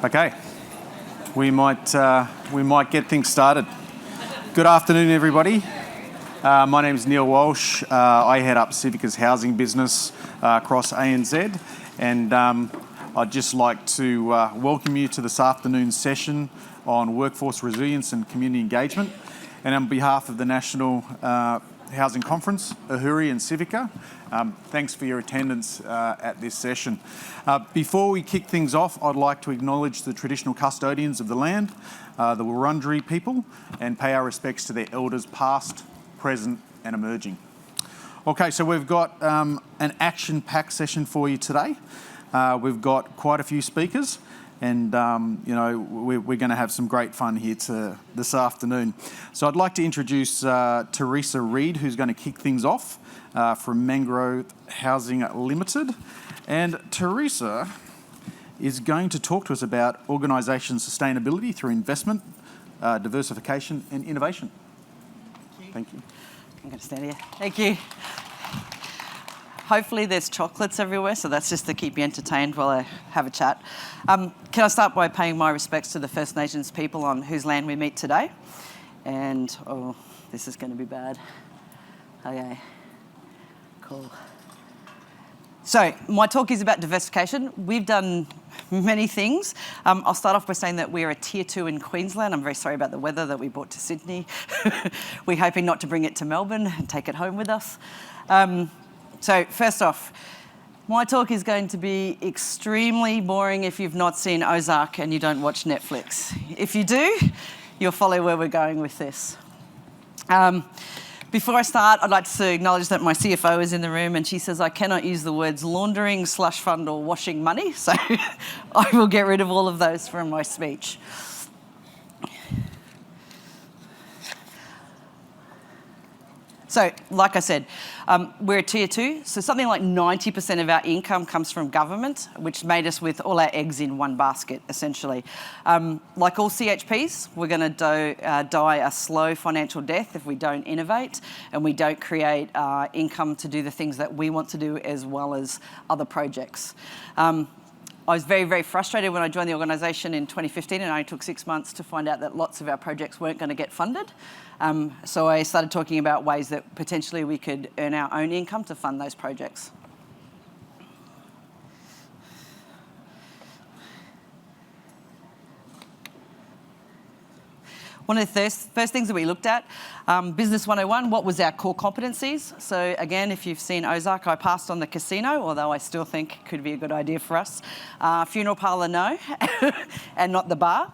Okay, we might get things started. Good afternoon, everybody. My name is Neil Walsh. I head up CIVICA's housing business across ANZ, and I'd just like to welcome you to this afternoon's session on workforce resilience and community engagement. And on behalf of the National Housing Conference, Ahuri and CIVICA, thanks for your attendance at this session. Before we kick things off, I'd like to acknowledge the traditional custodians of the land, the Wurundjeri people, and pay our respects to their elders past, present and emerging. Okay, so we've got an action-packed session for you today. We've got quite a few speakers, and we're going to have some great fun here this afternoon. So I'd like to introduce Teresa Reid, who's going to kick things off from Mangrove Housing Limited. And Teresa is going to talk to us about organisation sustainability through investment, diversification and innovation. Thank you. I'm going to stand here. Thank you. Hopefully there's chocolates everywhere, so that's just to keep you entertained while I have a chat. Can I start by paying my respects to the First Nations people on whose land we meet today? And, this is going to be bad. Okay, cool. So my talk is about diversification. We've done many things. I'll start off by saying that we're a tier 2 in Queensland. I'm very sorry about the weather that we brought to Sydney. We're hoping not to bring it to Melbourne and take it home with us. So first off, my talk is going to be extremely boring if you've not seen Ozark and you don't watch Netflix. If you do, you'll follow where we're going with this. Before I start, I'd like to acknowledge that my CFO is in the room and she says I cannot use the words laundering, slush fund or washing money, so I will get rid of all of those from my speech. So, like I said, we're a tier 2, so something like 90% of our income comes from government, which made us with all our eggs in one basket, essentially. Like all CHPs, we're going to die a slow financial death if we don't innovate and we don't create income to do the things that we want to do as well as other projects. I was very, very frustrated when I joined the organisation in 2015 and it only took 6 months to find out that lots of our projects weren't going to get funded. So I started talking about ways that potentially we could earn our own income to fund those projects. One of the first things that we looked at, Business 101, what was our core competencies? So again, if you've seen Ozark, I passed on the casino, although I still think it could be a good idea for us. Funeral parlour, no, and not the bar.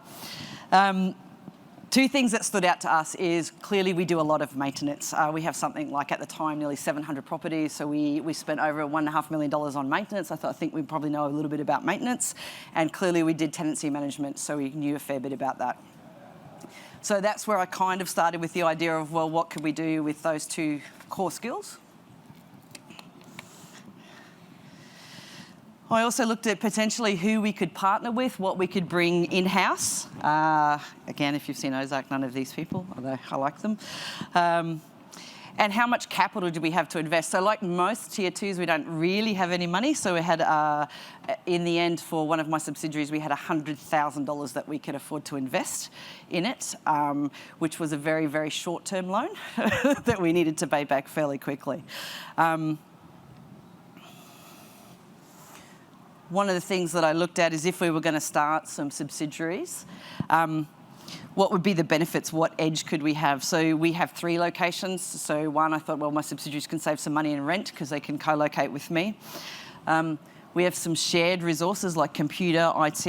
Two things that stood out to us is clearly we do a lot of maintenance. We have something like, at the time, nearly 700 properties, so we spent over $1.5 million on maintenance. I think we probably know a little bit about maintenance, and clearly we did tenancy management, so we knew a fair bit about that. So that's where I kind of started with the idea of, well, what could we do with those two core skills? I also looked at potentially who we could partner with, what we could bring in-house. Again, if you've seen Ozark, none of these people, although I like them. And how much capital do we have to invest? So like most tier 2s, we don't really have any money. So we had, in the end, for one of my subsidiaries, we had $100,000 that we could afford to invest in it, which was a very, very short-term loan that we needed to pay back fairly quickly. One of the things that I looked at is if we were going to start some subsidiaries, what would be the benefits? What edge could we have? So we have 3 locations. So one, I thought, well, my subsidiaries can save some money in rent because they can co-locate with me. We have some shared resources like computer, IT,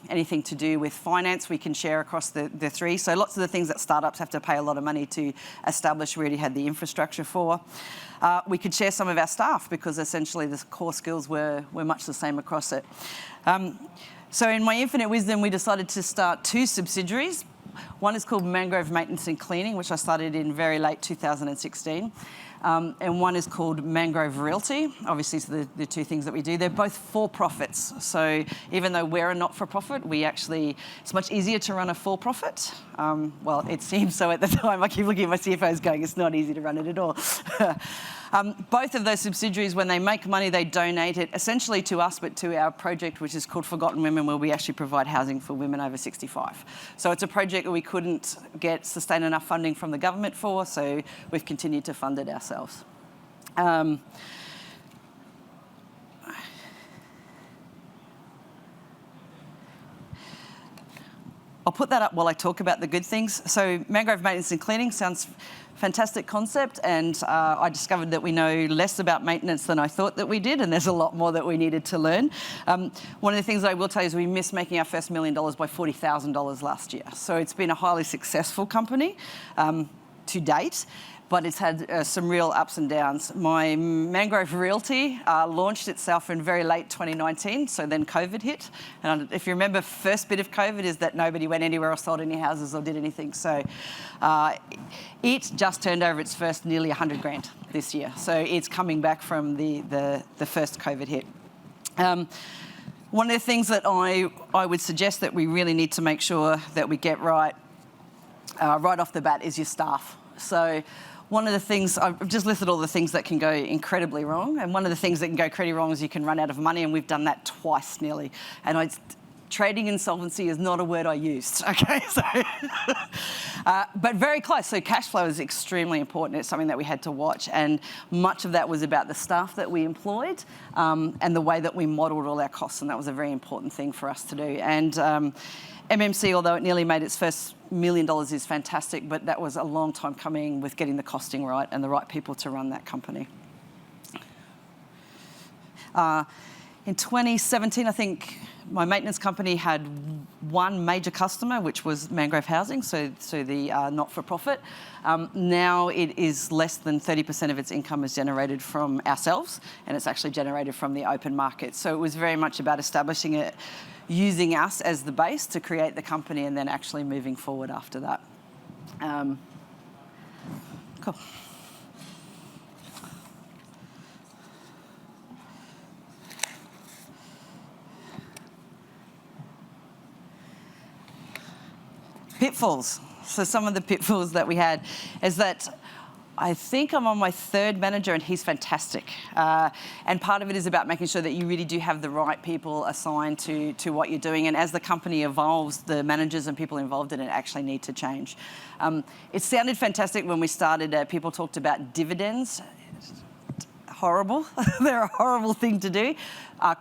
anything to do with finance we can share across the 3. So lots of the things that startups have to pay a lot of money to establish, we already had the infrastructure for. We could share some of our staff because essentially the core skills were much the same across it. So in my infinite wisdom, we decided to start 2 subsidiaries. One is called Mangrove Maintenance and Cleaning, which I started in very late 2016. And one is called Mangrove Realty. Obviously, it's the 2 things that we do. They're both for-profits. So even though we're a not-for-profit, it's much easier to run a for-profit. Well, it seems so at the time. I keep looking at my CFOs going, it's not easy to run it at all. Both of those subsidiaries, when they make money, they donate it essentially to us, but to our project, which is called Forgotten Women, where we actually provide housing for women over 65. So it's a project that we couldn't get sustained enough funding from the government for, so we've continued to fund it ourselves. I'll put that up while I talk about the good things. So Mangrove Maintenance and Cleaning sounds fantastic concept, and I discovered that we know less about maintenance than I thought that we did, and there's a lot more that we needed to learn. One of the things I will tell you is we missed making our first $1 million by $40,000 last year. So it's been a highly successful company to date, but it's had some real ups and downs. My Mangrove Realty launched itself in very late 2019, so then COVID hit. And if you remember, first bit of COVID is that nobody went anywhere or sold any houses or did anything. So it just turned over its first nearly 100 grand this year. So it's coming back from the first COVID hit. One of the things that I would suggest that we really need to make sure that we get right off the bat is your staff. So one of the things, I've just listed all the things that can go incredibly wrong, and one of the things that can go incredibly wrong is you can run out of money, and we've done that twice nearly. And trading insolvency is not a word I used, okay? So, but very close. So cash flow is extremely important. It's something that we had to watch, and much of that was about the staff that we employed and the way that we modelled all our costs, and that was a very important thing for us to do. And MMC, although it nearly made its first $1 million, is fantastic, but that was a long time coming with getting the costing right and the right people to run that company. In 2017, I think my maintenance company had one major customer, which was Mangrove Housing, so the not-for-profit. Now it is less than 30% of its income is generated from ourselves, and it's actually generated from the open market. So it was very much about establishing it, using us as the base to create the company, and then actually moving forward after that. Cool. Pitfalls. So some of the pitfalls that we had is that I think I'm on my third manager, and he's fantastic. And part of it is about making sure that you really do have the right people assigned to what you're doing. And as the company evolves, the managers and people involved in it actually need to change. It sounded fantastic when we started. People talked about dividends. Horrible. They're a horrible thing to do.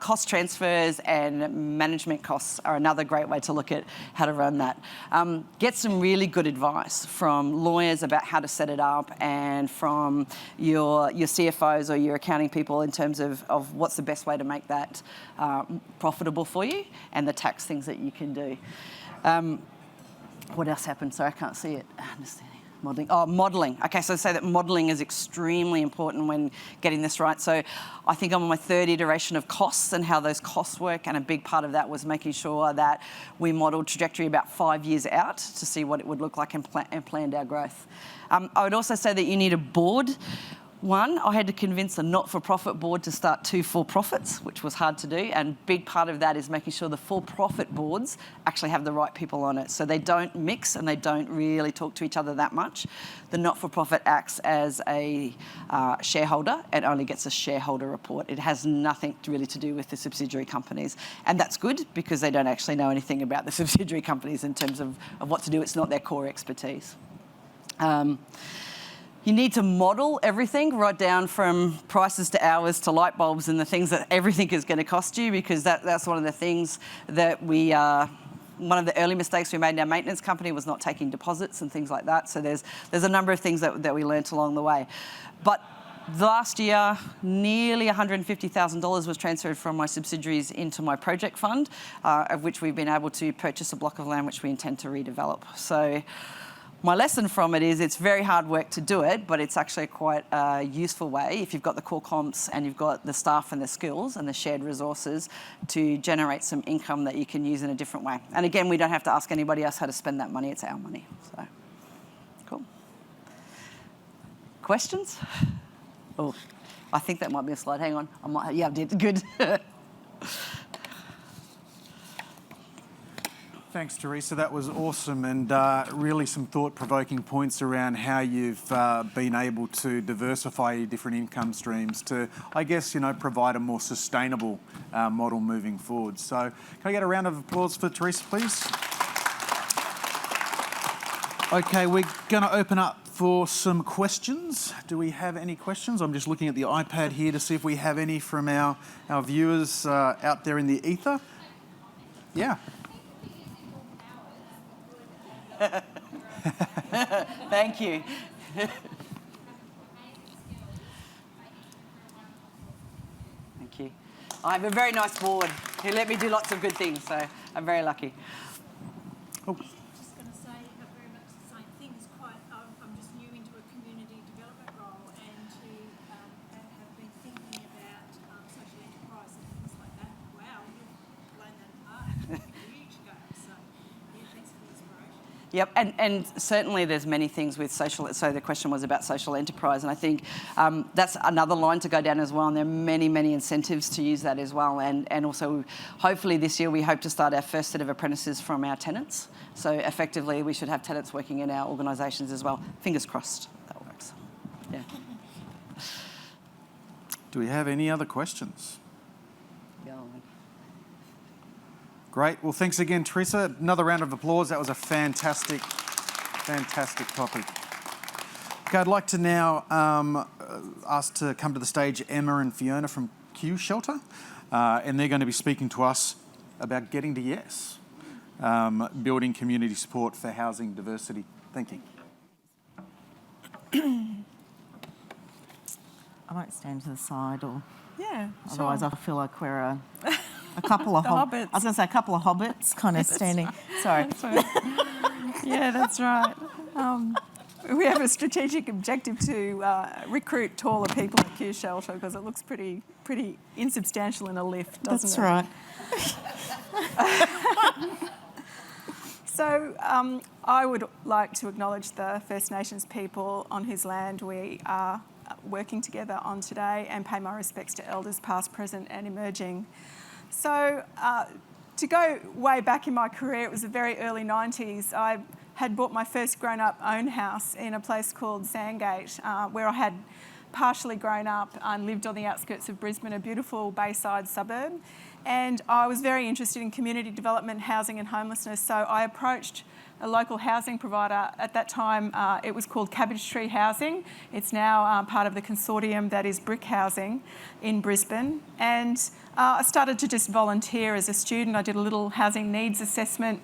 Cost transfers and management costs are another great way to look at how to run that. Get some really good advice from lawyers about how to set it up, and from your CFOs or your accounting people in terms of what's the best way to make that profitable for you, and the tax things that you can do. What else happened? Sorry, I can't see it. Modelling. Oh, modelling. Okay, so I say that modelling is extremely important when getting this right. So I think I'm on my third iteration of costs and how those costs work, and a big part of that was making sure that we modelled trajectory about 5 years out to see what it would look like and planned our growth. I would also say that you need a board. One, I had to convince a not-for-profit board to start 2 for-profits, which was hard to do, and big part of that is making sure the for-profit boards actually have the right people on it, so they don't mix and they don't really talk to each other that much. The not-for-profit acts as a shareholder and only gets a shareholder report. It has nothing really to do with the subsidiary companies, and that's good because they don't actually know anything about the subsidiary companies in terms of what to do. It's not their core expertise. You need to model everything, right down from prices to hours to light bulbs and the things that everything is going to cost you, because that's one of the things that one of the early mistakes we made in our maintenance company was not taking deposits and things like that. So there's a number of things that we learnt along the way. But last year, nearly $150,000 was transferred from my subsidiaries into my project fund, of which we've been able to purchase a block of land which we intend to redevelop. So my lesson from it is it's very hard work to do it, but it's actually quite a useful way if you've got the core comps and you've got the staff and the skills and the shared resources to generate some income that you can use in a different way. And again, we don't have to ask anybody else how to spend that money. It's our money. So, cool. Questions? Oh, I think that might be a slide. Hang on. I did. Good. Thanks, Teresa. That was awesome, and really some thought-provoking points around how you've been able to diversify your different income streams to, I guess, provide a more sustainable model moving forward. So can I get a round of applause for Teresa, please? Okay, we're going to open up for some questions. Do we have any questions? I'm just looking at the iPad here to see if we have any from our viewers out there in the ether. Yeah. Thank you. Thank you. I have a very nice board who let me do lots of good things, so I'm very lucky. Oh. Just going to say very much the same thing. It's quite. I'm just new into a community development role, and to have been thinking about social enterprise and things like that. Wow, you've blown that apart on a huge scale. So, yeah, thanks for the inspiration. Yep, and certainly there's many things with social, so the question was about social enterprise, and I think that's another line to go down as well, and there are many, many incentives to use that as well, and also hopefully this year we hope to start our first set of apprentices from our tenants, so effectively we should have tenants working in our organisations as well. Fingers crossed that works. Yeah. Do we have any other questions? Yeah. Great. Well, thanks again, Teresa. Another round of applause. That was a fantastic topic. Okay, I'd like to now ask to come to the stage Emma and Fiona from Q Shelter, and they're going to be speaking to us about getting to yes, building community support for housing diversity. Thank you. I won't stand to the side, or Yeah, otherwise sure. I feel like we're a couple of hobbits. I was going to say a couple of hobbits, kind of standing. Sorry. Yeah, that's right. We have a strategic objective to recruit taller people at Q Shelter because it looks pretty insubstantial in a lift, doesn't That's it? right. So I would like to acknowledge the First Nations people on whose land we are working together on today, and pay my respects to elders past, present and emerging. So to go way back in my career, it was the very early 90s. I had bought my first grown-up own house in a place called Sandgate, where I had partially grown up and lived on the outskirts of Brisbane, a beautiful bayside suburb. And I was very interested in community development, housing and homelessness, so I approached a local housing provider. At that time, it was called Cabbage Tree Housing. It's now part of the consortium that is Brick Housing in Brisbane. And I started to just volunteer as a student. I did a little housing needs assessment,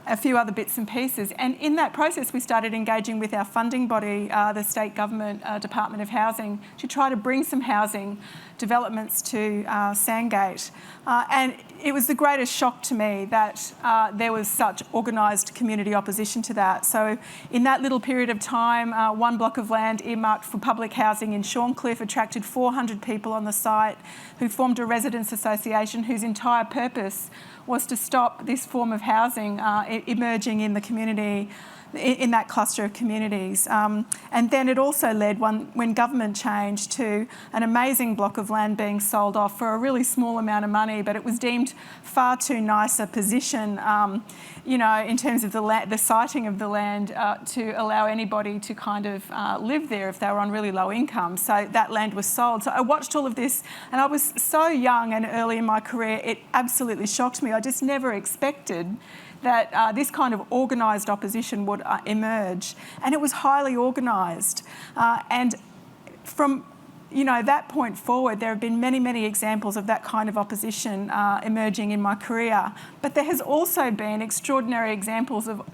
a few other bits and pieces. And in that process, we started engaging with our funding body, the state government Department of Housing, to try to bring some housing developments to Sandgate. And it was the greatest shock to me that there was such organised community opposition to that. So in that little period of time, one block of land earmarked for public housing in Shorncliffe attracted 400 people on the site who formed a residents association whose entire purpose was to stop this form of housing emerging in the community, in that cluster of communities. And then it also led, when government changed, to an amazing block of land being sold off for a really small amount of money, but it was deemed far too nice a position, in terms of the siting of the land to allow anybody to kind of live there if they were on really low income. So that land was sold. So I watched all of this, and I was so young and early in my career, it absolutely shocked me. I just never expected that this kind of organised opposition would emerge. And it was highly organised. And from that point forward, there have been many, many examples of that kind of opposition emerging in my career. But there has also been extraordinary examples of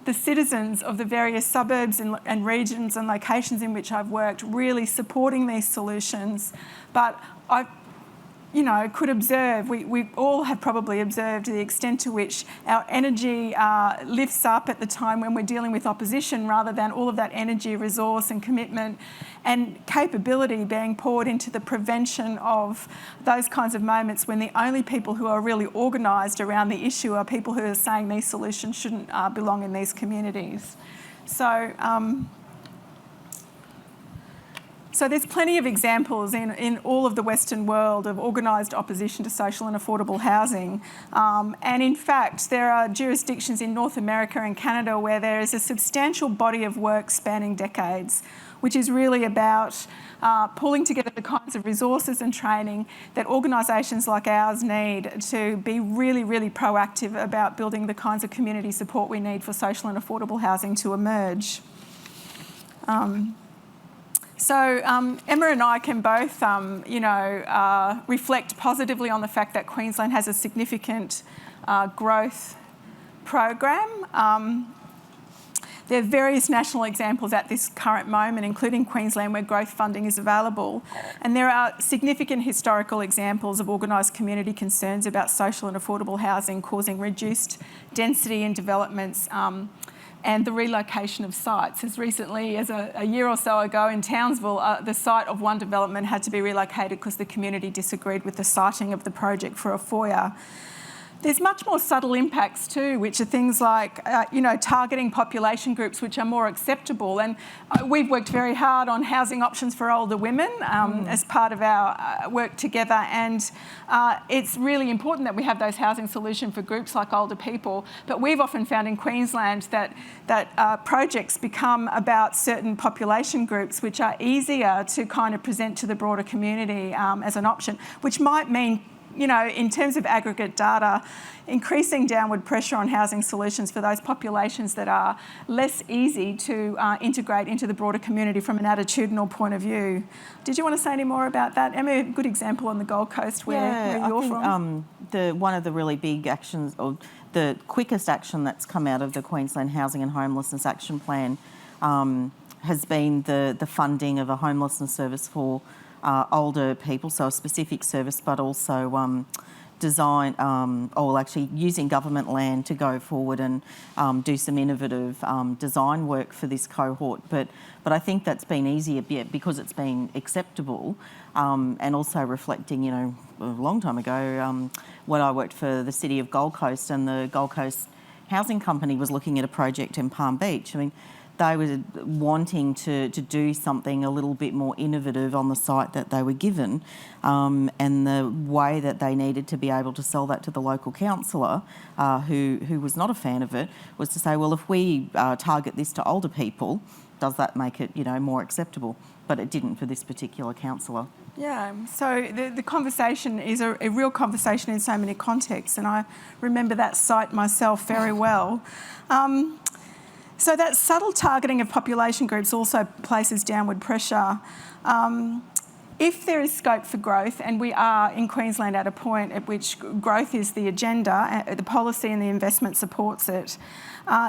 the citizens of the various suburbs and regions and locations in which I've worked really supporting these solutions. But I could observe, we all have probably observed the extent to which our energy lifts up at the time when we're dealing with opposition, rather than all of that energy, resource and commitment and capability being poured into the prevention of those kinds of moments when the only people who are really organised around the issue are people who are saying these solutions shouldn't belong in these communities. So So there's plenty of examples in all of the Western world of organised opposition to social and affordable housing. And in fact, there are jurisdictions in North America and Canada where there is a substantial body of work spanning decades, which is really about pulling together the kinds of resources and training that organisations like ours need to be really, really proactive about building the kinds of community support we need for social and affordable housing to emerge. So Emma and I can both, reflect positively on the fact that Queensland has a significant growth program. There are various national examples at this current moment, including Queensland, where growth funding is available. And there are significant historical examples of organised community concerns about social and affordable housing causing reduced density in developments and the relocation of sites. As recently as a year or so ago in Townsville, the site of one development had to be relocated because the community disagreed with the siting of the project for a foyer. There's much more subtle impacts too, which are things like, targeting population groups which are more acceptable. And we've worked very hard on housing options for older women as part of our work together. And it's really important that we have those housing solutions for groups like older people. But we've often found in Queensland that projects become about certain population groups which are easier to kind of present to the broader community as an option, which might mean, in terms of aggregate data, increasing downward pressure on housing solutions for those populations that are less easy to integrate into the broader community from an attitudinal point of view. Did you want to say any more about that? Emma, a good example on the Gold Coast where you're from. One of the really big actions, or the quickest action that's come out of the Queensland Housing and Homelessness Action Plan has been the funding of a homelessness service for older people, so a specific service, but also using government land to go forward and do some innovative design work for this cohort. But I think that's been easier because it's been acceptable and also reflecting, a long time ago, when I worked for the City of Gold Coast, and the Gold Coast Housing Company was looking at a project in Palm Beach. I mean, they were wanting to do something a little bit more innovative on the site that they were given, and the way that they needed to be able to sell that to the local councillor, who was not a fan of it, was to say, well, if we target this to older people, does that make it, more acceptable? But it didn't for this particular councillor. Yeah, so the conversation is a real conversation in so many contexts, and I remember that site myself very well. So that subtle targeting of population groups also places downward pressure. If there is scope for growth, and we are in Queensland at a point at which growth is the agenda, the policy and the investment supports it,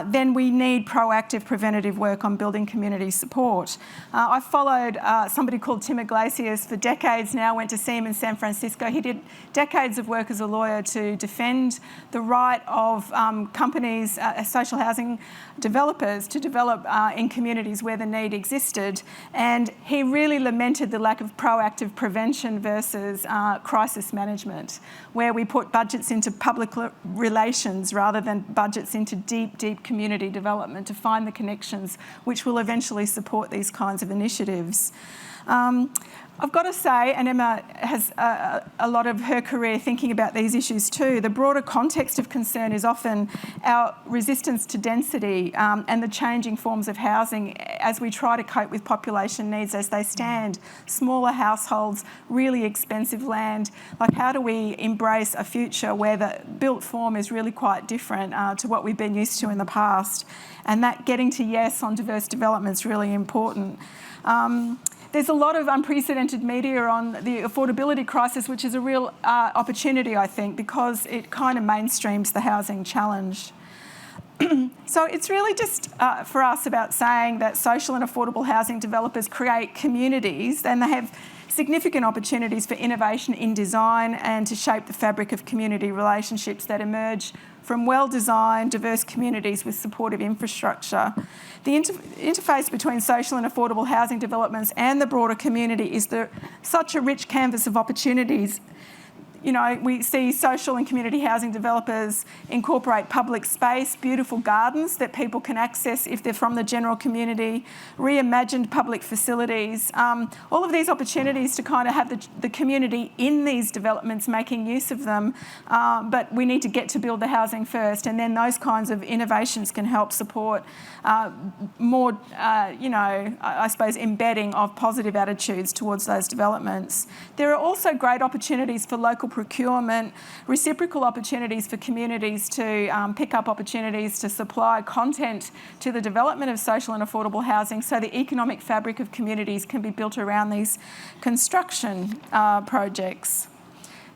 then we need proactive preventative work on building community support. I followed somebody called Tim Iglesias for decades now, went to see him in San Francisco. He did decades of work as a lawyer to defend the right of companies, social housing developers, to develop in communities where the need existed. And he really lamented the lack of proactive prevention versus crisis management, where we put budgets into public relations rather than budgets into deep community development to find the connections which will eventually support these kinds of initiatives. I've got to say, and Emma has a lot of her career thinking about these issues too, the broader context of concern is often our resistance to density and the changing forms of housing as we try to cope with population needs as they stand. Smaller households, really expensive land. Like, how do we embrace a future where the built form is really quite different to what we've been used to in the past? And that getting to yes on diverse development is really important. There's a lot of unprecedented media on the affordability crisis, which is a real opportunity, I think, because it kind of mainstreams the housing challenge. So it's really just for us about saying that social and affordable housing developers create communities, and they have significant opportunities for innovation in design and to shape the fabric of community relationships that emerge from well-designed, diverse communities with supportive infrastructure. The interface between social and affordable housing developments and the broader community is such a rich canvas of opportunities we see social and community housing developers incorporate public space, beautiful gardens that people can access if they're from the general community, reimagined public facilities, all of these opportunities to kind of have the community in these developments making use of them, but we need to get to build the housing first, and then those kinds of innovations can help support more, I suppose, embedding of positive attitudes towards those developments. There are also great opportunities for local procurement, reciprocal opportunities for communities to pick up opportunities to supply content to the development of social and affordable housing, so the economic fabric of communities can be built around these construction projects.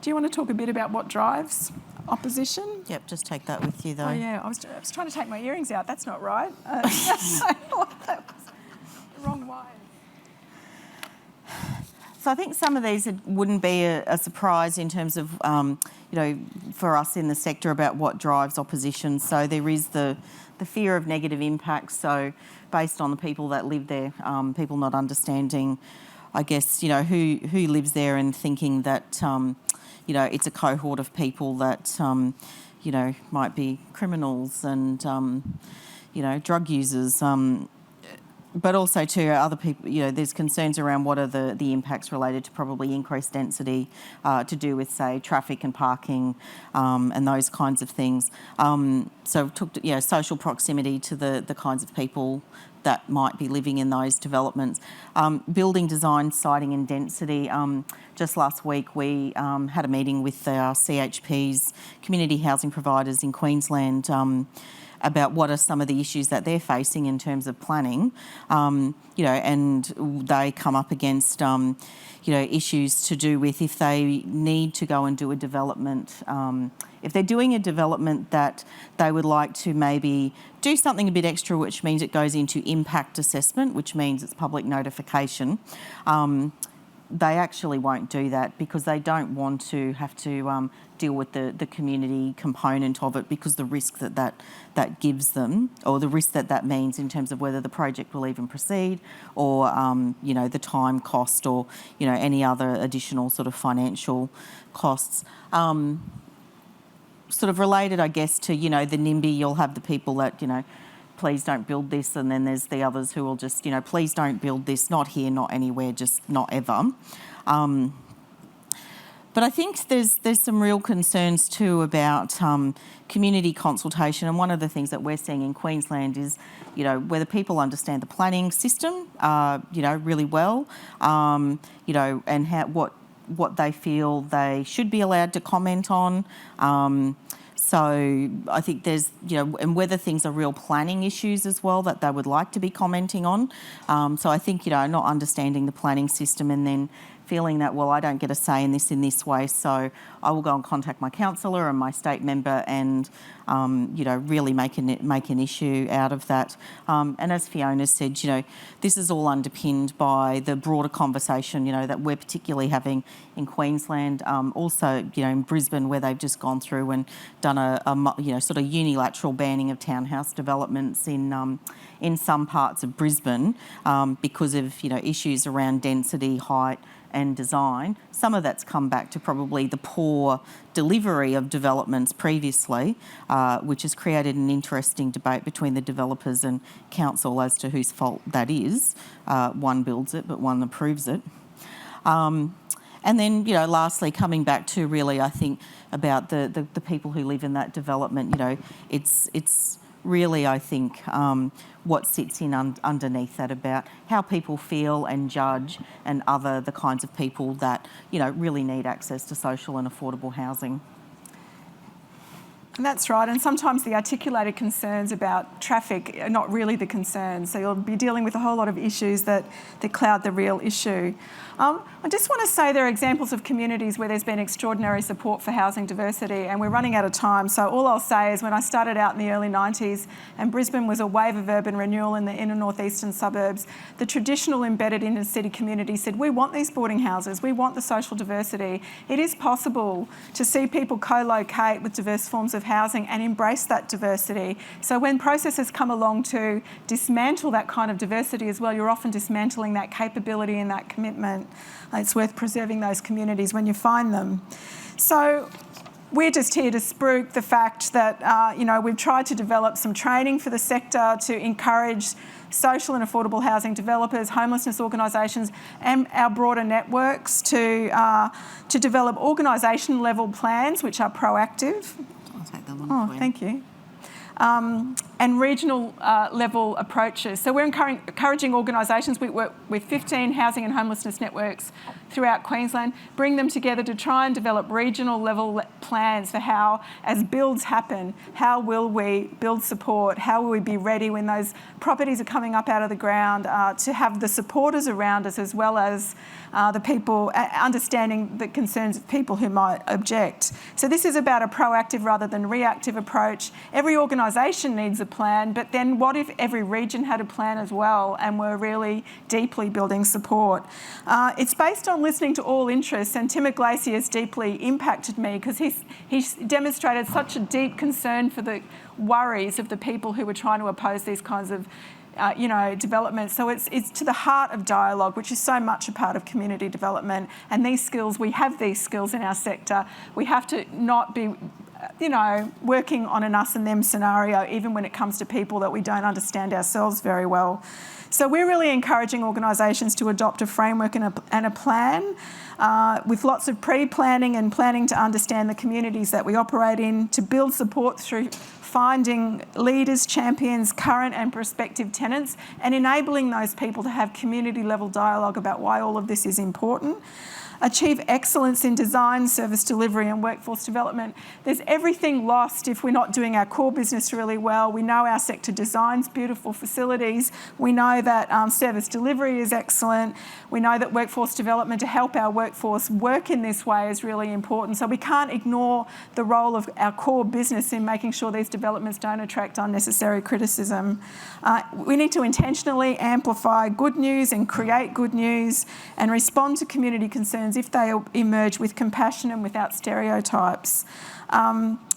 Do you want to talk a bit about what drives opposition? Yep, just take that with you though. Oh yeah, I was trying to take my earrings out. That's not right. That was the wrong way. So I think some of these wouldn't be a surprise in terms of, for us in the sector about what drives opposition. So there is the fear of negative impacts. So based on the people that live there, people not understanding, I guess, who lives there and thinking that, it's a cohort of people that, might be criminals and, drug users. But also to other people, there's concerns around what are the impacts related to probably increased density to do with, say, traffic and parking and those kinds of things. So took social proximity to the kinds of people that might be living in those developments. Building design, siting and density. Just last week we had a meeting with our CHPs, community housing providers in Queensland, about what are some of the issues that they're facing in terms of planning, and they come up against, issues to do with if they need to go and do a development, if they're doing a development that they would like to maybe do something a bit extra, which means it goes into impact assessment, which means it's public notification. They actually won't do that because they don't want to have to deal with the community component of it, because the risk that gives them, or the risk that means in terms of whether the project will even proceed, or the time cost, or any other additional sort of financial costs. Sort of related, I guess, to the NIMBY, you'll have the people that please don't build this, and then there's the others who will just, please don't build this, not here, not anywhere, just not ever. But I think there's some real concerns too about community consultation, and one of the things that we're seeing in Queensland is, whether people understand the planning system, really well, and what they feel they should be allowed to comment on. So I think there's, and whether things are real planning issues as well that they would like to be commenting on. So I think, not understanding the planning system and then feeling that, well, I don't get a say in this way, so I will go and contact my councillor and my state member and, really make an issue out of that. And as Fiona said, this is all underpinned by the broader conversation, that we're particularly having in Queensland. Also, in Brisbane, where they've just gone through and done a sort of unilateral banning of townhouse developments in some parts of Brisbane because of, issues around density, height, and design. Some of that's come back to probably the poor delivery of developments previously, which has created an interesting debate between the developers and council as to whose fault that is. One builds it, but one approves it. And then, lastly, coming back to really, I think, about the people who live in that development, it's really, I think, what sits in underneath that about how people feel and judge and other the kinds of people that, really need access to social and affordable housing. And that's right, and sometimes the articulated concerns about traffic are not really the concerns, so you'll be dealing with a whole lot of issues that cloud the real issue. I just want to say there are examples of communities where there's been extraordinary support for housing diversity, and we're running out of time, so all I'll say is when I started out in the early 90s and Brisbane was a wave of urban renewal in the inner northeastern suburbs, the traditional embedded inner city community said, we want these boarding houses, we want the social diversity. It is possible to see people co-locate with diverse forms of housing and embrace that diversity. So when processes come along to dismantle that kind of diversity as well, you're often dismantling that capability and that commitment. It's worth preserving those communities when you find them. So we're just here to spruik the fact that, we've tried to develop some training for the sector to encourage social and affordable housing developers, homelessness organisations and our broader networks to develop organisation level plans which are proactive. I'll take that one. Oh, thank you. And regional level approaches. So we're encouraging organisations, we work with 15 housing and homelessness networks throughout Queensland, bring them together to try and develop regional level plans for how, as builds happen, how will we build support, how will we be ready when those properties are coming up out of the ground, to have the supporters around us as well as the people, understanding the concerns of people who might object. So this is about a proactive rather than reactive approach. Every organisation needs a plan, but then what if every region had a plan as well and we're really deeply building support? It's based on listening to all interests, and Tim Iglesias deeply impacted me because he's demonstrated such a deep concern for the worries of the people who were trying to oppose these kinds of development. So it's to the heart of dialogue, which is so much a part of community development. And these skills, we have these skills in our sector. We have to not be, working on an us and them scenario, even when it comes to people that we don't understand ourselves very well. So we're really encouraging organisations to adopt a framework and a plan with lots of pre-planning and planning to understand the communities that we operate in, to build support through finding leaders, champions, current and prospective tenants, and enabling those people to have community level dialogue about why all of this is important. Achieve excellence in design, service delivery and workforce development. There's everything lost if we're not doing our core business really well. We know our sector designs beautiful facilities. We know that service delivery is excellent. We know that workforce development to help our workforce work in this way is really important. So we can't ignore the role of our core business in making sure these developments don't attract unnecessary criticism. We need to intentionally amplify good news and create good news and respond to community concerns if they emerge with compassion and without stereotypes.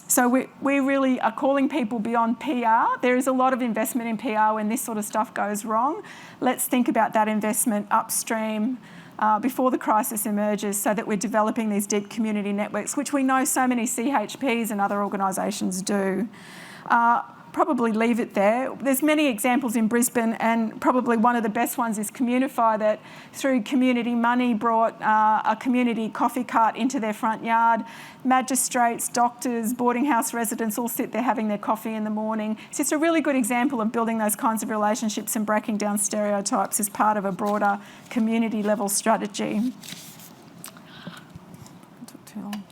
So we really are calling people beyond PR. There is a lot of investment in PR when this sort of stuff goes wrong. Let's think about that investment upstream before the crisis emerges so that we're developing these deep community networks, which we know so many CHPs and other organisations do. Probably leave it there. There's many examples in Brisbane, and probably one of the best ones is Communify, that through community money brought a community coffee cart into their front yard. Magistrates, doctors, boarding house residents all sit there having their coffee in the morning. So it's a really good example of building those kinds of relationships and breaking down stereotypes as part of a broader community level strategy. It took too long.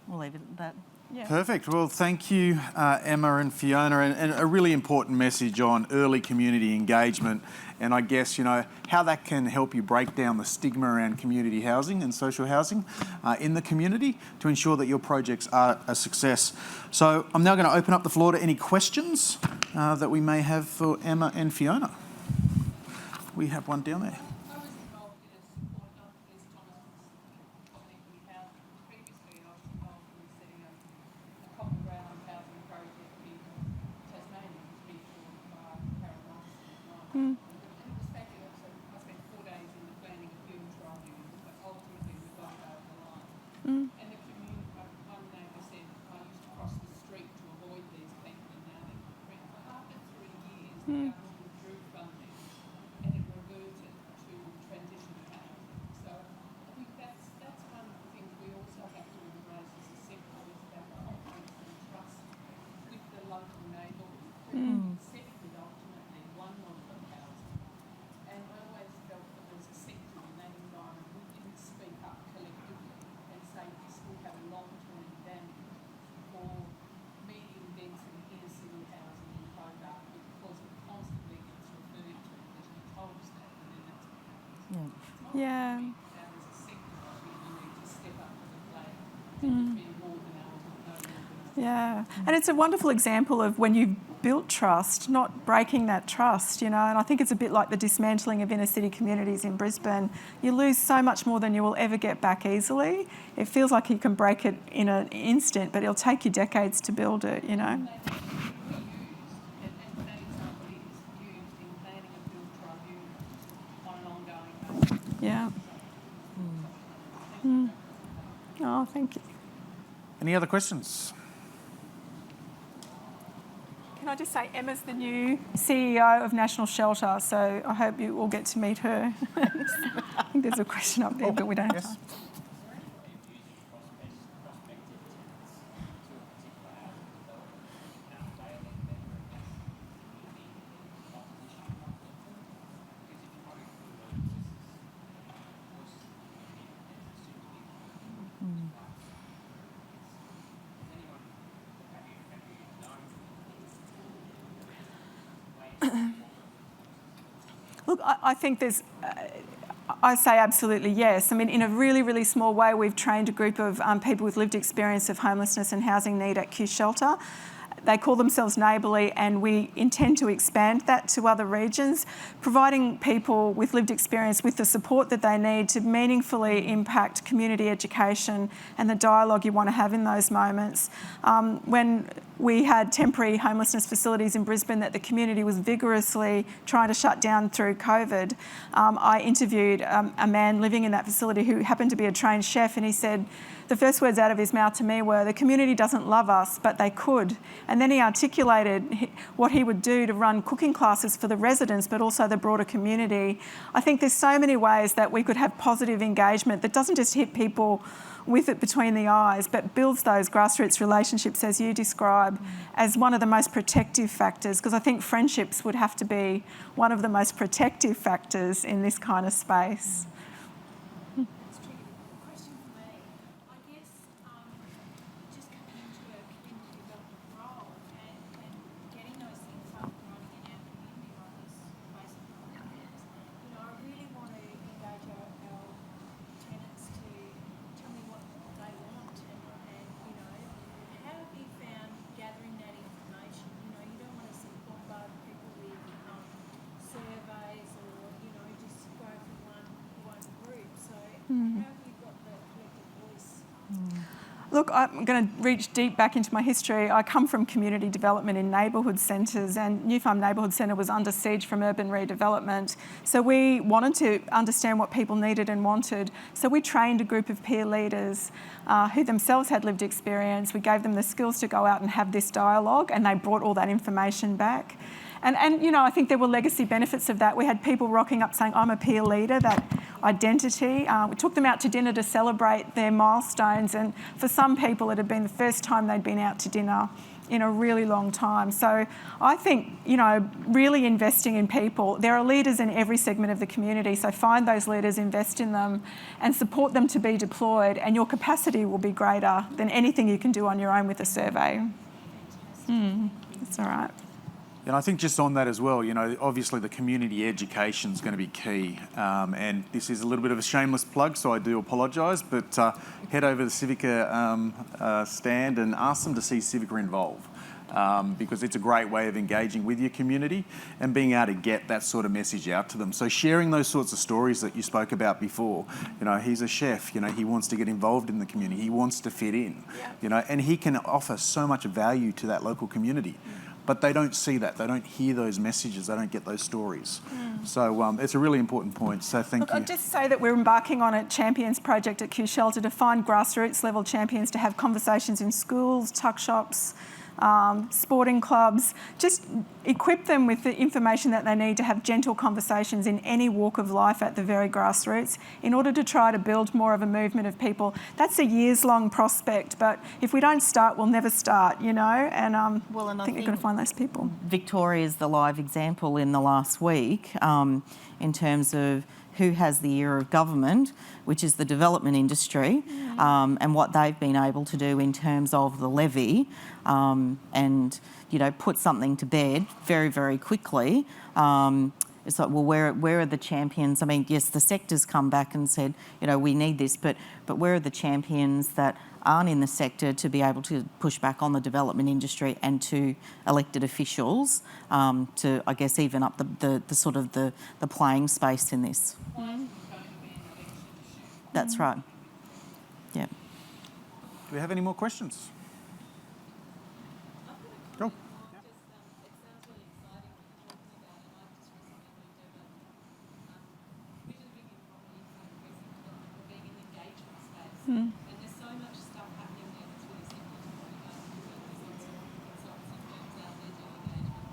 We'll leave it at that. Yeah. Perfect. Well, thank you, Emma and Fiona, and a really important message on early community engagement, and I guess, how that can help you break down the stigma around community housing and social housing in the community to ensure that your projects are a success. So I'm now going to open up the floor to any questions that we may have for Emma and Fiona. We have one down there. Yeah. Yeah, and it's a wonderful example of when you built trust, not breaking that trust, you know. And I think it's a bit like the dismantling of inner city communities in Brisbane. You lose so much more than you will ever get back easily. It feels like you can break it in an instant, but it'll take you decades to build it, you know. Yeah. Oh, thank you. Any other questions? Can I just say Emma's the new CEO of National Shelter, so I hope you all get to meet her. I think there's a question up there, but we don't have time. Look, I think there's, I say absolutely yes. I mean, in a really, really small way, we've trained a group of people with lived experience of homelessness and housing need at Q Shelter. They call themselves Neighbourly, and we intend to expand that to other regions, providing people with lived experience with the support that they need to meaningfully impact community education and the dialogue you want to have in those moments. When we had temporary homelessness facilities in Brisbane that the community was vigorously trying to shut down through COVID, I interviewed a man living in that facility who happened to be a trained chef, and he said, the first words out of his mouth to me were, the community doesn't love us, but they could. And then he articulated what he would do to run cooking classes for the residents, but also the broader community. I think there's so many ways that we could have positive engagement that doesn't just hit people with it between the eyes, but builds those grassroots relationships, as you describe, as one of the most protective factors, because I think friendships would have to be one of the most protective factors in this kind of space. Look, I'm going to reach deep back into my history. I come from community development in neighbourhood centres, and New Farm Neighbourhood Centre was under siege from urban redevelopment. So we wanted to understand what people needed and wanted. So we trained a group of peer leaders who themselves had lived experience. We gave them the skills to go out and have this dialogue, and they brought all that information back. And you know, I think there were legacy benefits of that. We had people rocking up saying, I'm a peer leader, that identity. We took them out to dinner to celebrate their milestones, and for some people it had been the first time they'd been out to dinner in a really long time. So I think, you know, really investing in people. There are leaders in every segment of the community, so find those leaders, invest in them and support them to be deployed, and your capacity will be greater than anything you can do on your own with a survey. That's all right. And I think just on that as well, you know, obviously the community education is going to be key. And this is a little bit of a shameless plug, so I do apologise, but head over to the CIVICA stand and ask them to see CIVICA Involve. Because it's a great way of engaging with your community and being able to get that sort of message out to them. So sharing those sorts of stories that you spoke about before, you know, he's a chef, you know, he wants to get involved in the community, he wants to fit in, you know, and he can offer so much value to that local community. But they don't see that. They don't hear those messages. They don't get those stories. So it's a really important point. So thank you. I'll just say that we're embarking on a champions project at Q Shelter to find grassroots level champions to have conversations in schools, tuck shops, sporting clubs. Just equip them with the information that they need to have gentle conversations in any walk of life at the very grassroots in order to try to build more of a movement of people. That's a years-long prospect, but if we don't start, we'll never start, you know, and I think we're going to find those people. Victoria's the live example in the last week in terms of who has the ear of government, which is the development industry, and what they've been able to do in terms of the levy and, you know, put something to bed very, very quickly. it's like, well, where are the champions? I mean, yes, the sector's come back and said, we need this, but where are the champions that aren't in the sector to be able to push back on the development industry and to elected officials to, I guess, even up the sort of the playing space in this? That's right. Yeah. Do we have any more questions? Go. And there's so much stuff happening there that's really simple to talk about. There's lots of consultants and firms out there doing engagement.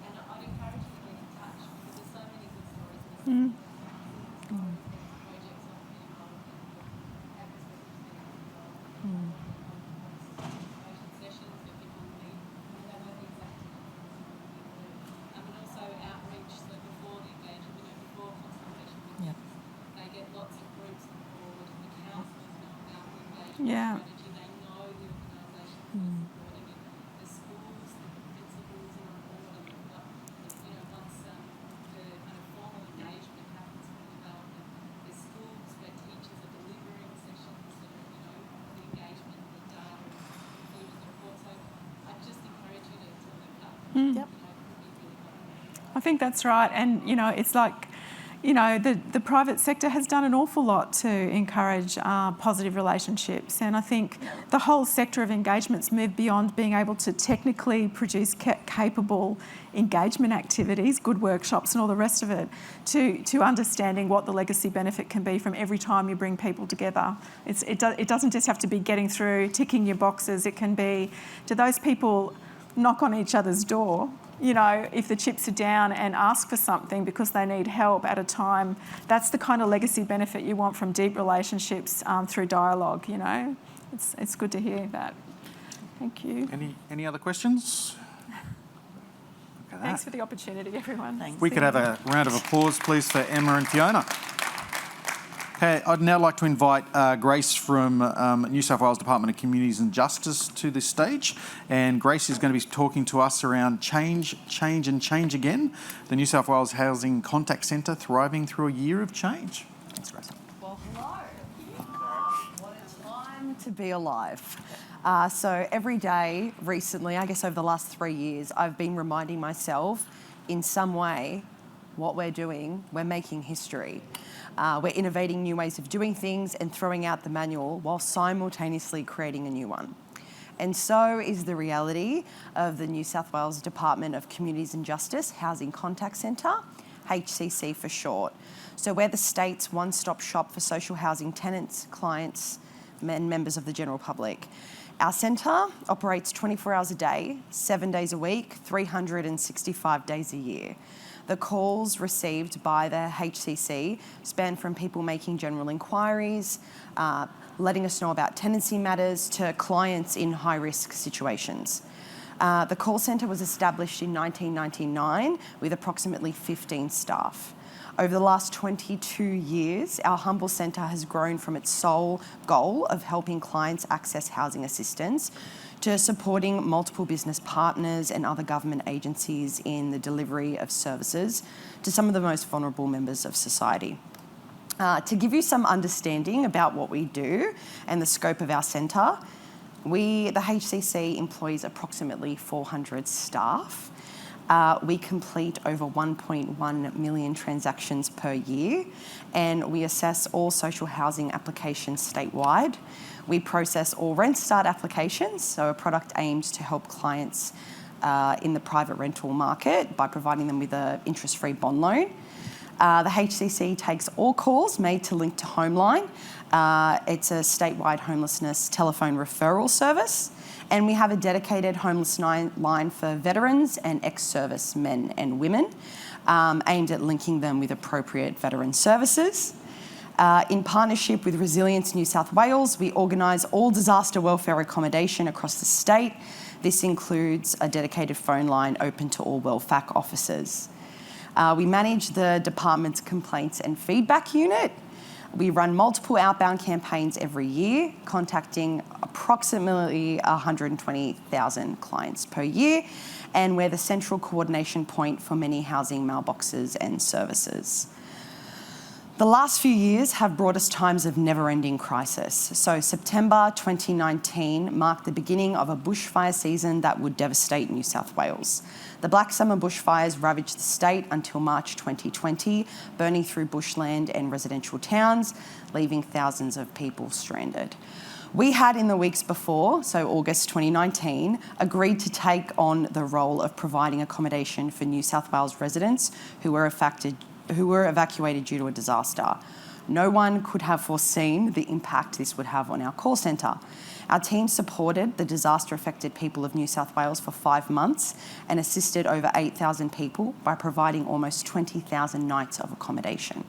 And I'd encourage you to get in touch because there's so many good stories in this. Projects I've been involved in, sessions where people meet and they know the exact and also outreach, so before the engagement, before consultation with them, they get lots of groups on board, the counsellors know about the engagement strategy, they know the organisations that are supporting it, the schools, the principals are on board, and they've got, once the kind of formal engagement happens for development, there's schools where teachers are delivering sessions that are, the engagement, the data, including the report. So I just encourage you to look up. Yep. I think that's right. And, it's like, the private sector has done an awful lot to encourage positive relationships. And I think the whole sector of engagements moved beyond being able to technically produce capable engagement activities, good workshops and all the rest of it, to understanding what the legacy benefit can be from every time you bring people together. It doesn't just have to be getting through, ticking your boxes. It can be, do those people knock on each other's door, if the chips are down, and ask for something because they need help at a time? That's the kind of legacy benefit you want from deep relationships through dialogue. It's good to hear that. Thank you. Any other questions? Thanks for the opportunity, everyone. Thanks. We could have a round of applause, please, for Emma and Fiona. Okay, I'd now like to invite Grace from New South Wales Department of Communities and Justice to this stage. And Grace is going to be talking to us around change, change and change again. The New South Wales Housing Contact Centre thriving through a year of change. Thanks, Grace. Well, hello. What a time to be alive. So every day recently, I guess over the last 3 years, I've been reminding myself in some way what we're doing, we're making history. We're innovating new ways of doing things and throwing out the manual while simultaneously creating a new one. And so is the reality of the New South Wales Department of Communities and Justice Housing Contact Centre, HCC for short. So we're the state's one-stop shop for social housing tenants, clients, and members of the general public. Our centre operates 24 hours a day, 7 days a week, 365 days a year. The calls received by the HCC span from people making general inquiries, letting us know about tenancy matters, to clients in high-risk situations. The call centre was established in 1999 with approximately 15 staff. Over the last 22 years, our humble centre has grown from its sole goal of helping clients access housing assistance to supporting multiple business partners and other government agencies in the delivery of services to some of the most vulnerable members of society. To give you some understanding about what we do and the scope of our centre, the HCC employs approximately 400 staff. We complete over 1.1 million transactions per year, and we assess all social housing applications statewide. We process all Rent Start applications, so a product aimed to help clients in the private rental market by providing them with an interest-free bond loan. The HCC takes all calls made to Link to Homeline. It's a statewide homelessness telephone referral service. And we have a dedicated homeless line for veterans and ex-service men and women, aimed at linking them with appropriate veteran services. In partnership with Resilience New South Wales, we organise all disaster welfare accommodation across the state. This includes a dedicated phone line open to all WellFac officers. We manage the department's complaints and feedback unit. We run multiple outbound campaigns every year, contacting approximately 120,000 clients per year, and we're the central coordination point for many housing mailboxes and services. The last few years have brought us times of never-ending crisis. So September 2019 marked the beginning of a bushfire season that would devastate New South Wales. The Black Summer bushfires ravaged the state until March 2020, burning through bushland and residential towns, leaving thousands of people stranded. We had in the weeks before, so August 2019, agreed to take on the role of providing accommodation for New South Wales residents who were evacuated due to a disaster. No one could have foreseen the impact this would have on our call centre. Our team supported the disaster-affected people of New South Wales for 5 months and assisted over 8,000 people by providing almost 20,000 nights of accommodation.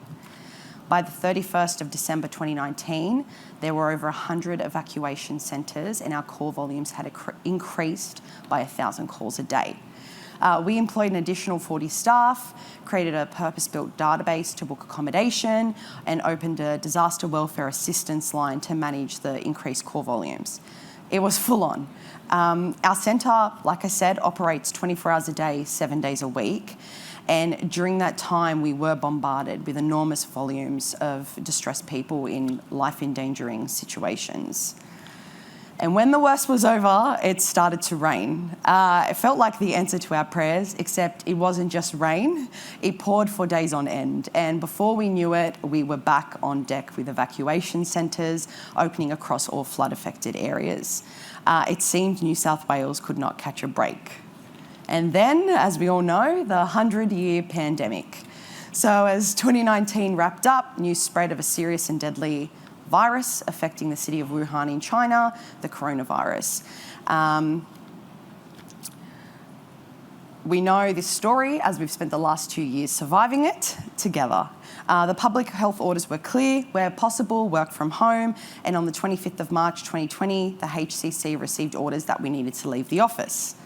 By the 31st of December 2019, there were over 100 evacuation centres and our call volumes had increased by 1,000 calls a day. We employed an additional 40 staff, created a purpose-built database to book accommodation, and opened a disaster welfare assistance line to manage the increased call volumes. It was full on. Our centre, like I said, operates 24 hours a day, 7 days a week. And during that time, we were bombarded with enormous volumes of distressed people in life-endangering situations. And when the worst was over, it started to rain. It felt like the answer to our prayers, except it wasn't just rain. It poured for days on end. And before we knew it, we were back on deck with evacuation centres opening across all flood-affected areas. It seemed New South Wales could not catch a break. And then, as we all know, the 100-year pandemic. So as 2019 wrapped up, news spread of a serious and deadly virus affecting the city of Wuhan in China, the coronavirus. We know this story as we've spent the last 2 years surviving it together. The public health orders were clear, where possible, work from home, and on the 25th of March 2020, the HCC received orders that we needed to leave the office.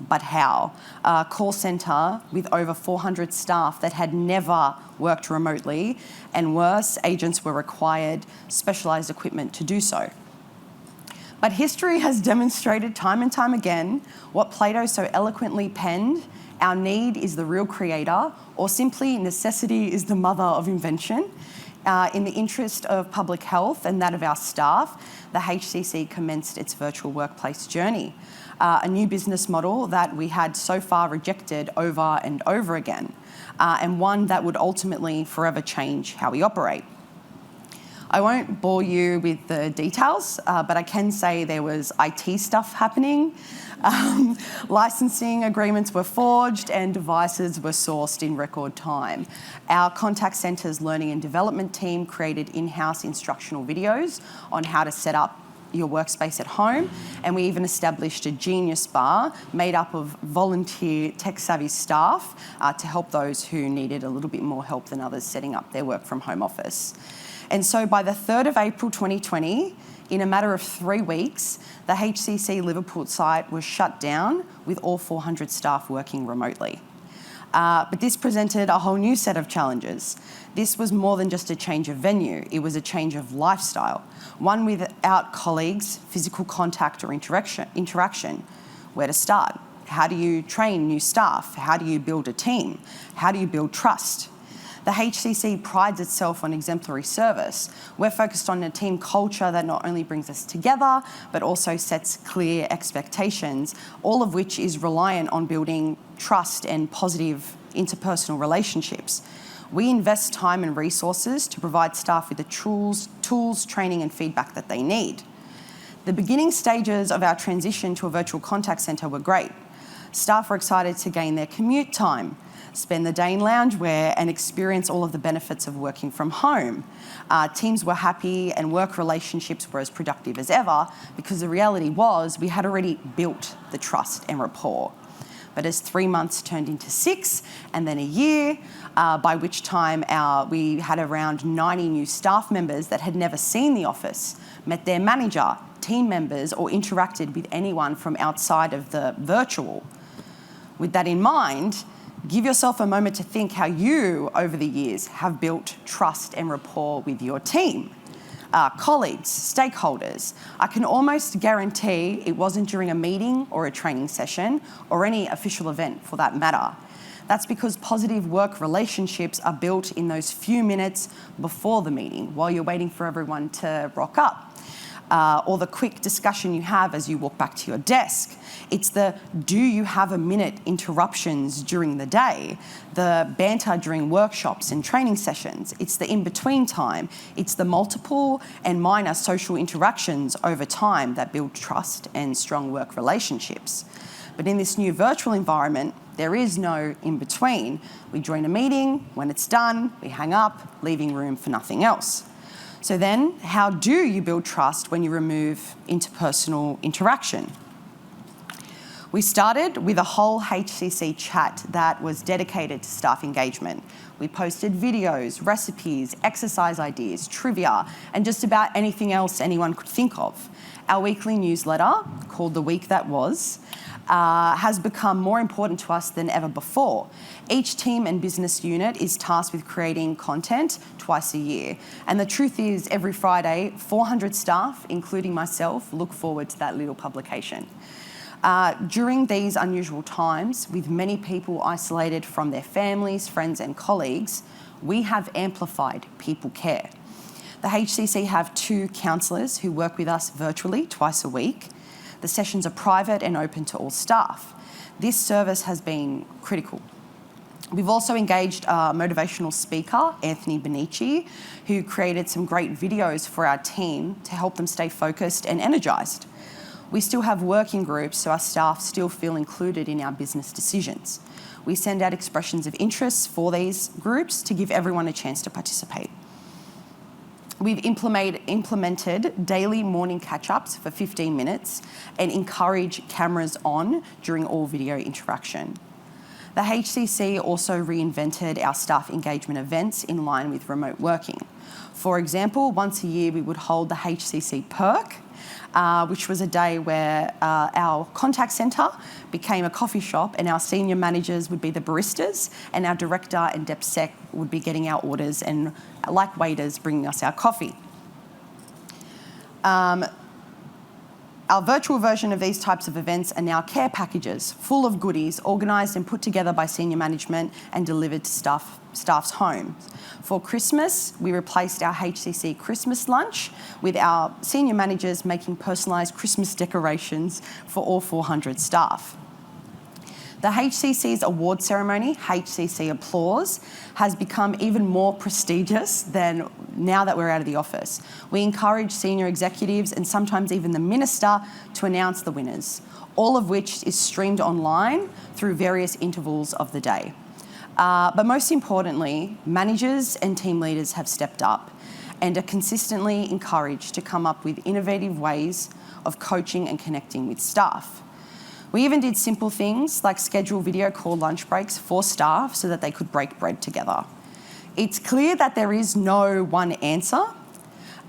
But how? A call centre with over 400 staff that had never worked remotely, and worse, agents were required specialised equipment to do so. But history has demonstrated time and time again what Plato so eloquently penned: our need is the real creator, or simply necessity is the mother of invention. In the interest of public health and that of our staff, the HCC commenced its virtual workplace journey. A new business model that we had so far rejected over and over again, and one that would ultimately forever change how we operate. I won't bore you with the details, but I can say there was IT stuff happening. Licensing agreements were forged and devices were sourced in record time. Our contact centre's learning and development team created in-house instructional videos on how to set up your workspace at home, and we even established a genius bar made up of volunteer tech-savvy staff to help those who needed a little bit more help than others setting up their work from home office. And so by the 3rd of April 2020, in a matter of 3 weeks, the HCC Liverpool site was shut down with all 400 staff working remotely. But this presented a whole new set of challenges. This was more than just a change of venue, it was a change of lifestyle, one without colleagues, physical contact or interaction. Where to start? How do you train new staff? How do you build a team? How do you build trust? The HCC prides itself on exemplary service. We're focused on a team culture that not only brings us together, but also sets clear expectations, all of which is reliant on building trust and positive interpersonal relationships. We invest time and resources to provide staff with the tools, training and feedback that they need. The beginning stages of our transition to a virtual contact centre were great. Staff were excited to gain their commute time, spend the day in loungewear and experience all of the benefits of working from home. Teams were happy and work relationships were as productive as ever, because the reality was we had already built the trust and rapport. But as 3 months turned into 6 and then a year, by which time we had around 90 new staff members that had never seen the office, met their manager, team members or interacted with anyone from outside of the virtual. With that in mind, Give yourself a moment to think how you, over the years, have built trust and rapport with your team, colleagues, stakeholders. I can almost guarantee it wasn't during a meeting or a training session or any official event for that matter. That's because positive work relationships are built in those few minutes before the meeting while you're waiting for everyone to rock up. Or the quick discussion you have as you walk back to your desk. It's the do you have a minute interruptions during the day, the banter during workshops and training sessions. It's the in-between time. It's the multiple and minor social interactions over time that build trust and strong work relationships. But in this new virtual environment, there is no in-between. We join a meeting, when it's done, we hang up, leaving room for nothing else. So then, how do you build trust when you remove interpersonal interaction? We started with a whole HCC chat that was dedicated to staff engagement. We posted videos, recipes, exercise ideas, trivia, and just about anything else anyone could think of. Our weekly newsletter, called The Week That Was, has become more important to us than ever before. Each team and business unit is tasked with creating content twice a year. And the truth is, every Friday, 400 staff, including myself, look forward to that little publication. During these unusual times, with many people isolated from their families, friends and colleagues, we have amplified people care. The HCC have 2 counsellors who work with us virtually twice a week. The sessions are private and open to all staff. This service has been critical. We've also engaged a motivational speaker, Anthony Benici, who created some great videos for our team to help them stay focused and energised. We still have working groups, so our staff still feel included in our business decisions. We send out expressions of interest for these groups to give everyone a chance to participate. We've implemented daily morning catch-ups for 15 minutes and encourage cameras on during all video interaction. The HCC also reinvented our staff engagement events in line with remote working. For example, once a year we would hold the HCC Perk, which was a day where our contact centre became a coffee shop and our senior managers would be the baristas and our director and DepSec would be getting our orders and, like waiters, bringing us our coffee. Our virtual version of these types of events are now care packages full of goodies organised and put together by senior management and delivered to staff's homes. For Christmas, we replaced our HCC Christmas lunch with our senior managers making personalised Christmas decorations for all 400 staff. The HCC's award ceremony, HCC Applause, has become even more prestigious than now that we're out of the office. We encourage senior executives and sometimes even the minister to announce the winners, all of which is streamed online through various intervals of the day. But most importantly, managers and team leaders have stepped up and are consistently encouraged to come up with innovative ways of coaching and connecting with staff. We even did simple things like schedule video call lunch breaks for staff so that they could break bread together. It's clear that there is no one answer.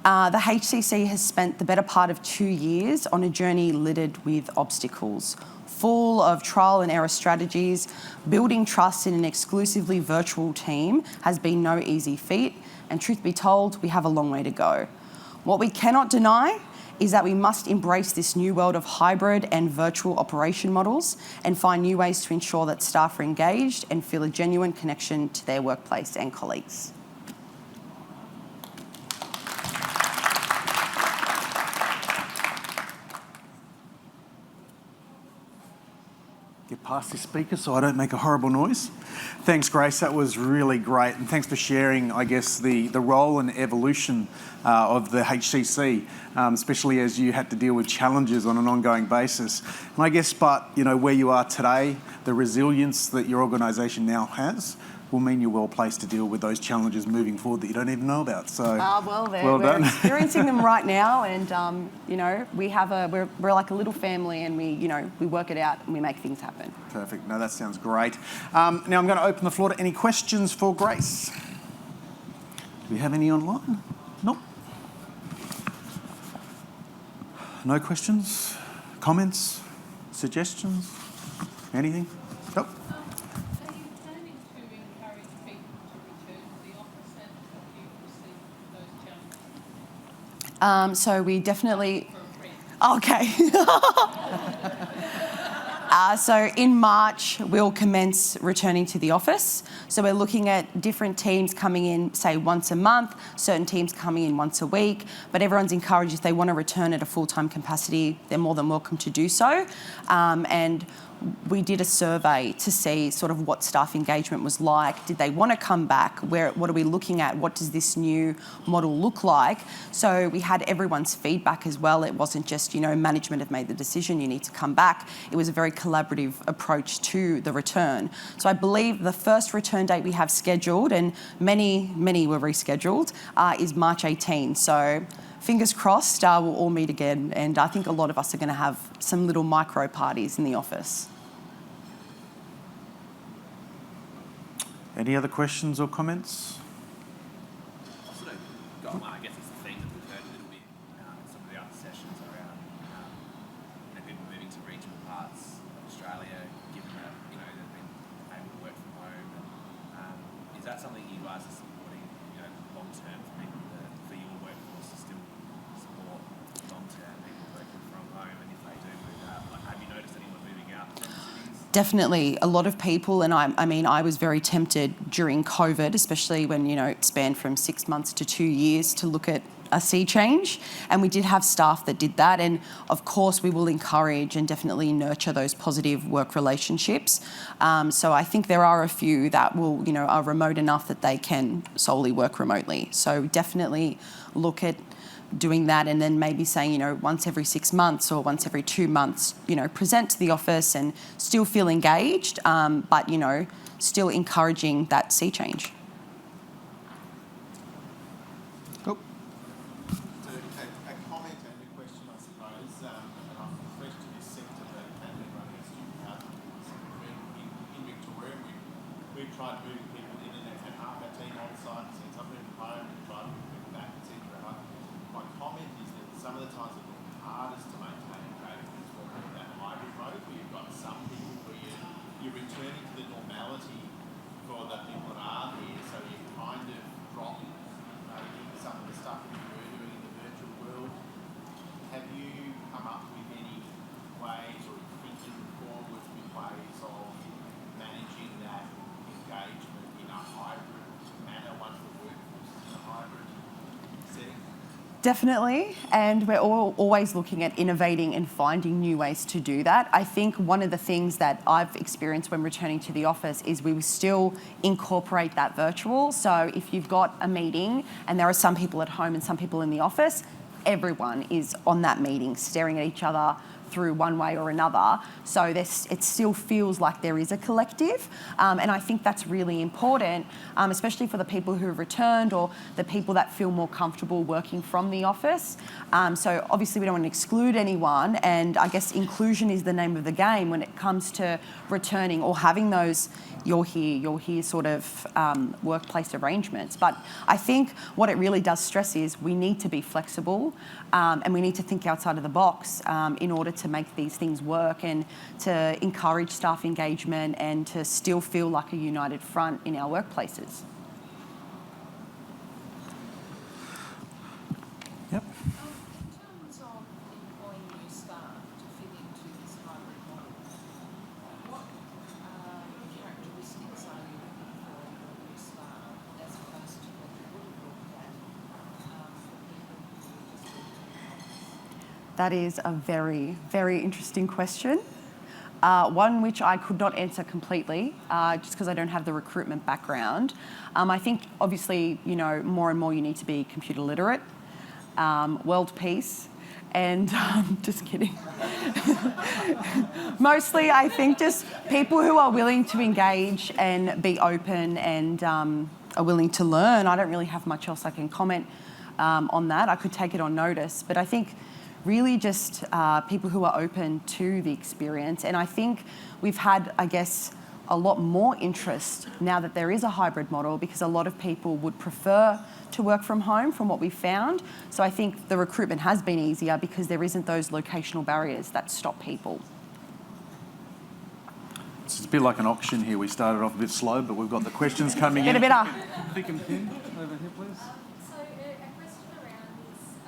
The HCC has spent the better part of 2 years on a journey littered with obstacles, full of trial and error strategies. Building trust in an exclusively virtual team has been no easy feat, and truth be told, we have a long way to go. What we cannot deny is that we must embrace this new world of hybrid and virtual operation models and find new ways to ensure that staff are engaged and feel a genuine connection to their workplace and colleagues. Get past this speaker so I don't make a horrible noise. Thanks, Grace. That was really great. And thanks for sharing, I guess, the role and evolution of the HCC, especially as you had to deal with challenges on an ongoing basis. And I guess, but, you know, where you are today, the resilience that your organisation now has will mean you're well placed to deal with those challenges moving forward that you don't even know about. So, we're experiencing them right now, and you know, we're like a little family, and we work it out and we make things happen. Perfect. No, that sounds great. Now I'm going to open the floor to any questions for Grace. Do we have any online? Nope. No questions? Comments? Suggestions? Anything? Nope. Are you So we definitely... Okay. So in March, we'll commence returning to the office. So we're looking at different teams coming in, say, once a month, certain teams coming in once a week, but everyone's encouraged if they want to return at a full-time capacity, they're more than welcome to do so. And we did a survey to see sort of what staff engagement was like. Did they want to come back? What are we looking at? What does this new model look like? So we had everyone's feedback as well. It wasn't just, management have made the decision, you need to come back. It was a very collaborative approach to the return. So I believe the first return date we have scheduled, and many were rescheduled, is March 18. So fingers crossed, we'll all meet again. And I think a lot of us are going to have some little micro parties in the office. Any other questions or comments? I guess it's the theme that we've heard a little bit in some of the other sessions around people moving to regional parts of Australia, given that they've been able to work from home. And, is that something you guys are supporting long term for your workforce to still support long term people working from home? And if they do move out, have you noticed anyone moving out from cities? Definitely, a lot of people, and I was very tempted during COVID, especially when, it spanned from 6 months to 2 years to look at a sea change. And we did have staff that did that. And of course, we will encourage and definitely nurture those positive work relationships. So I think there are a few that will, are remote enough that they can solely work remotely. So definitely look at doing that, and then maybe saying, once every 6 months or once every 2 months, present to the office and still feel engaged, but, still encouraging that sea change. Cool. So a comment and a question, I suppose, and I'm fresh to this sector, but I've been running a student housing in Victoria. We've tried moving people in and they've had half our team on site, seen some moving home and tried to move people back, etc. My comment is that some of the times it's the hardest to maintain engagement is what we're in that hybrid mode, where you've got some people where you're returning to the normality for the people that are here, so you kind of drop some of the stuff that you were doing in the virtual world. Have you come up with any ways or thinking forward with ways of managing that engagement in a hybrid manner once the workforce is in a hybrid setting? Definitely, and we're always looking at innovating and finding new ways to do that. I think one of the things that I've experienced when returning to the office is we still incorporate that virtual. So if you've got a meeting and there are some people at home and some people in the office, everyone is on that meeting staring at each other through one way or another. So it still feels like there is a collective. And I think that's really important, especially for the people who have returned or the people that feel more comfortable working from the office. So obviously we don't want to exclude anyone, and I guess inclusion is the name of the game when it comes to returning or having those you're here sort of workplace arrangements. But I think what it really does stress is we need to be flexible and we need to think outside of the box in order to make these things work and to encourage staff engagement and to still feel like a united front in our workplaces. Yep. In terms of employing new staff to fit into this hybrid model, what characteristics are you looking for in your new staff as opposed to what you would have looked at for people who just moved to the office? That is a very, very interesting question. One which I could not answer completely, just because I don't have the recruitment background. I think obviously, more and more you need to be computer literate, world peace, and just kidding. Mostly, I think just people who are willing to engage and be open and are willing to learn. I don't really have much else I can comment on that. I could take it on notice, but I think really just people who are open to the experience. And I think we've had, I guess, a lot more interest now that there is a hybrid model because a lot of people would prefer to work from home from what we've found. So I think the recruitment has been easier because there isn't those locational barriers that stop people. It's a bit like an auction here. We started off a bit slow, but we've got the questions coming in. Better. Pick and pin over here, please. So a question around this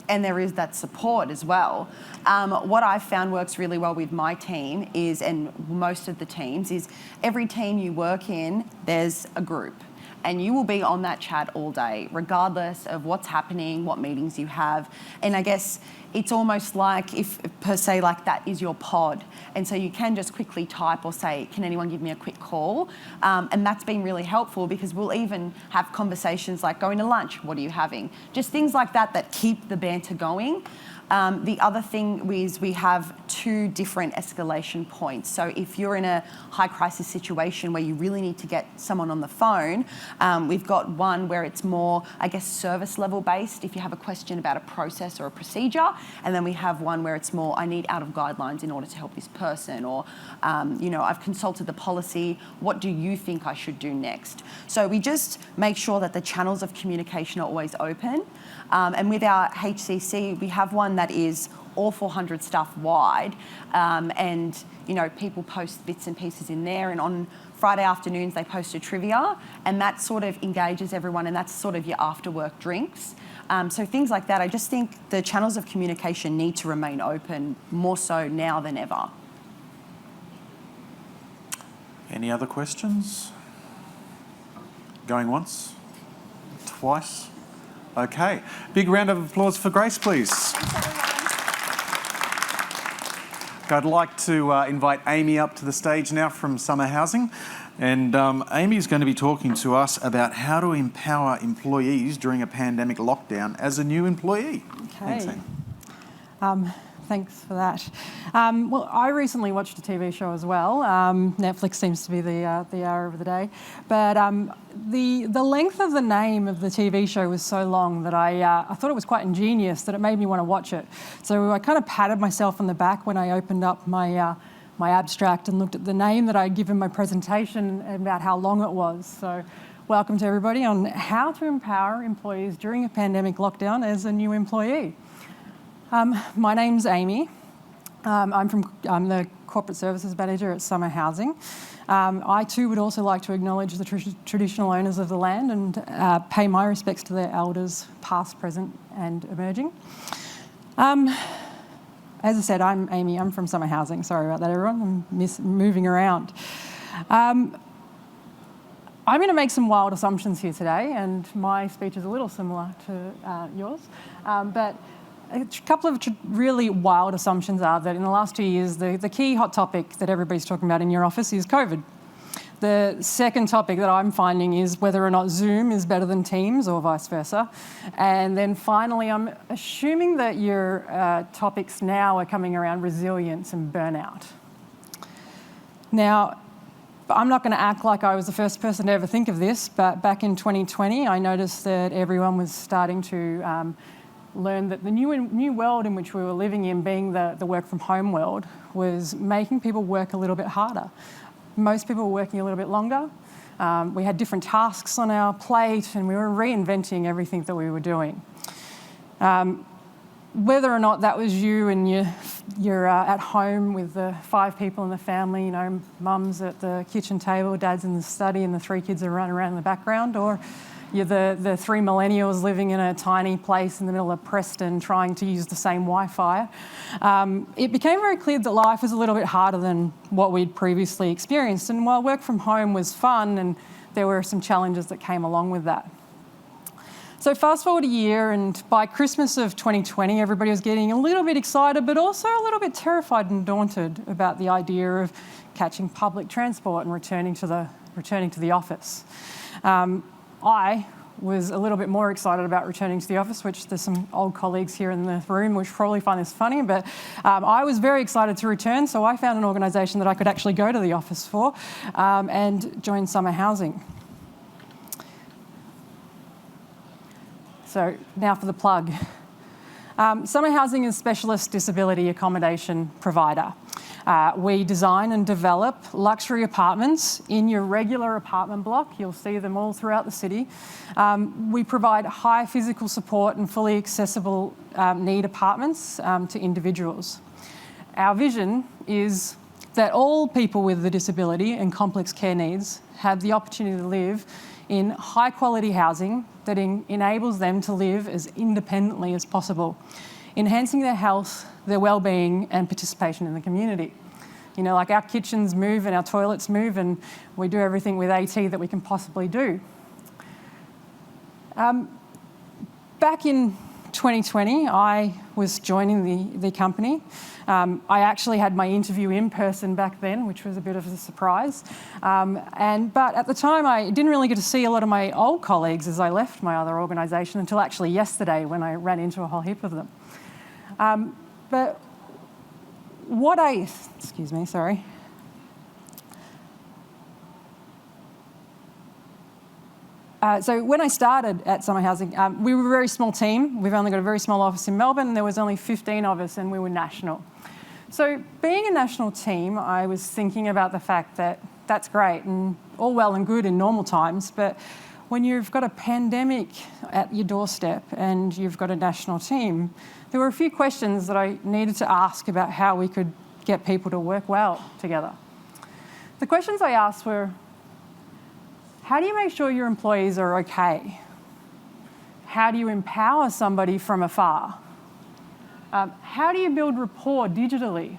and there is that support as well. What I've found works really well with my team is, and most of the teams, is every team you work in, there's a group. And you will be on that chat all day, regardless of what's happening, what meetings you have. And I guess it's almost like, if per se, like that is your pod. And so you can just quickly type or say, can anyone give me a quick call? And that's been really helpful, because we'll even have conversations like going to lunch, what are you having? Just things like that that keep the banter going. The other thing is we have 2 different escalation points. So if you're in a high crisis situation where you really need to get someone on the phone, we've got one where it's more, I guess, service level based, if you have a question about a process or a procedure. And then we have one where it's more, I need out of guidelines in order to help this person, or, I've consulted the policy, what do you think I should do next? So we just make sure that the channels of communication are always open. And with our HCC, we have one that is all 400 staff wide, and people post bits and pieces in there, and on Friday afternoons they post a trivia, and that sort of engages everyone, and that's sort of your after work drinks. So things like that. I just think the channels of communication need to remain open, more so now than ever. Any other questions? Going once? Twice? Okay. Big round of applause for Grace, please. I'd like to invite Aimie up to the stage now from Summer Housing. And Aimie is going to be talking to us about how to empower employees during a pandemic lockdown as a new employee. Okay. Thanks, Aimie. Thanks for that. Well, I recently watched a TV show as well. Netflix seems to be the hour of the day. But the length of the name of the TV show was so long that I thought it was quite ingenious, that it made me want to watch it. So I kind of patted myself on the back when I opened up my abstract and looked at the name that I'd given my presentation and about how long it was. So welcome to everybody on how to empower employees during a pandemic lockdown as a new employee. My name's Aimie. I'm the Corporate Services Manager at Summer Housing. I too would also like to acknowledge the traditional owners of the land and pay my respects to their elders, past, present and emerging. As I said, I'm Aimie. I'm from Summer Housing. Sorry about that, everyone. I'm moving around. I'm going to make some wild assumptions here today, and my speech is a little similar to yours. But a couple of really wild assumptions are that in the last 2 years, the key hot topic that everybody's talking about in your office is COVID. The second topic that I'm finding is whether or not Zoom is better than Teams or vice versa. And then finally, I'm assuming that your topics now are coming around resilience and burnout. Now, I'm not going to act like I was the first person to ever think of this, but back in 2020, I noticed that everyone was starting to learn that the new world in which we were living in, being the work from home world, was making people work a little bit harder. Most people were working a little bit longer. We had different tasks on our plate, and we were reinventing everything that we were doing. Whether or not that was you and you're at home with the 5 people in the family, mum's at the kitchen table, dad's in the study, and the 3 kids are running around in the background, or you're the 3 millennials living in a tiny place in the middle of Preston trying to use the same Wi-Fi. It became very clear that life was a little bit harder than what we'd previously experienced. And while work from home was fun, and there were some challenges that came along with that. So fast forward a year, and by Christmas of 2020, everybody was getting a little bit excited, but also a little bit terrified and daunted about the idea of catching public transport and returning to the office. I was a little bit more excited about returning to the office, which there's some old colleagues here in the room which probably find this funny, but I was very excited to return, so I found an organisation that I could actually go to the office for and join Summer Housing. So now for the plug. Summer Housing is a specialist disability accommodation provider. We design and develop luxury apartments in your regular apartment block. You'll see them all throughout the city. We provide high physical support and fully accessible need apartments to individuals. Our vision is that all people with a disability and complex care needs have the opportunity to live in high quality housing that enables them to live as independently as possible, enhancing their health, their well-being and participation in the community. You know, like our kitchens move and our toilets move, and we do everything with AT that we can possibly do. Back in 2020, I was joining the company. I actually had my interview in person back then, which was a bit of a surprise. But at the time, I didn't really get to see a lot of my old colleagues as I left my other organisation until actually yesterday when I ran into a whole heap of them. But what excuse me, sorry. So when I started at Summer Housing, we were a very small team. We've only got a very small office in Melbourne. There was only 15 of us and we were national. So being a national team, I was thinking about the fact that that's great and all well and good in normal times, but when you've got a pandemic at your doorstep and you've got a national team, there were a few questions that I needed to ask about how we could get people to work well together. The questions I asked were, how do you make sure your employees are okay? How do you empower somebody from afar? How do you build rapport digitally?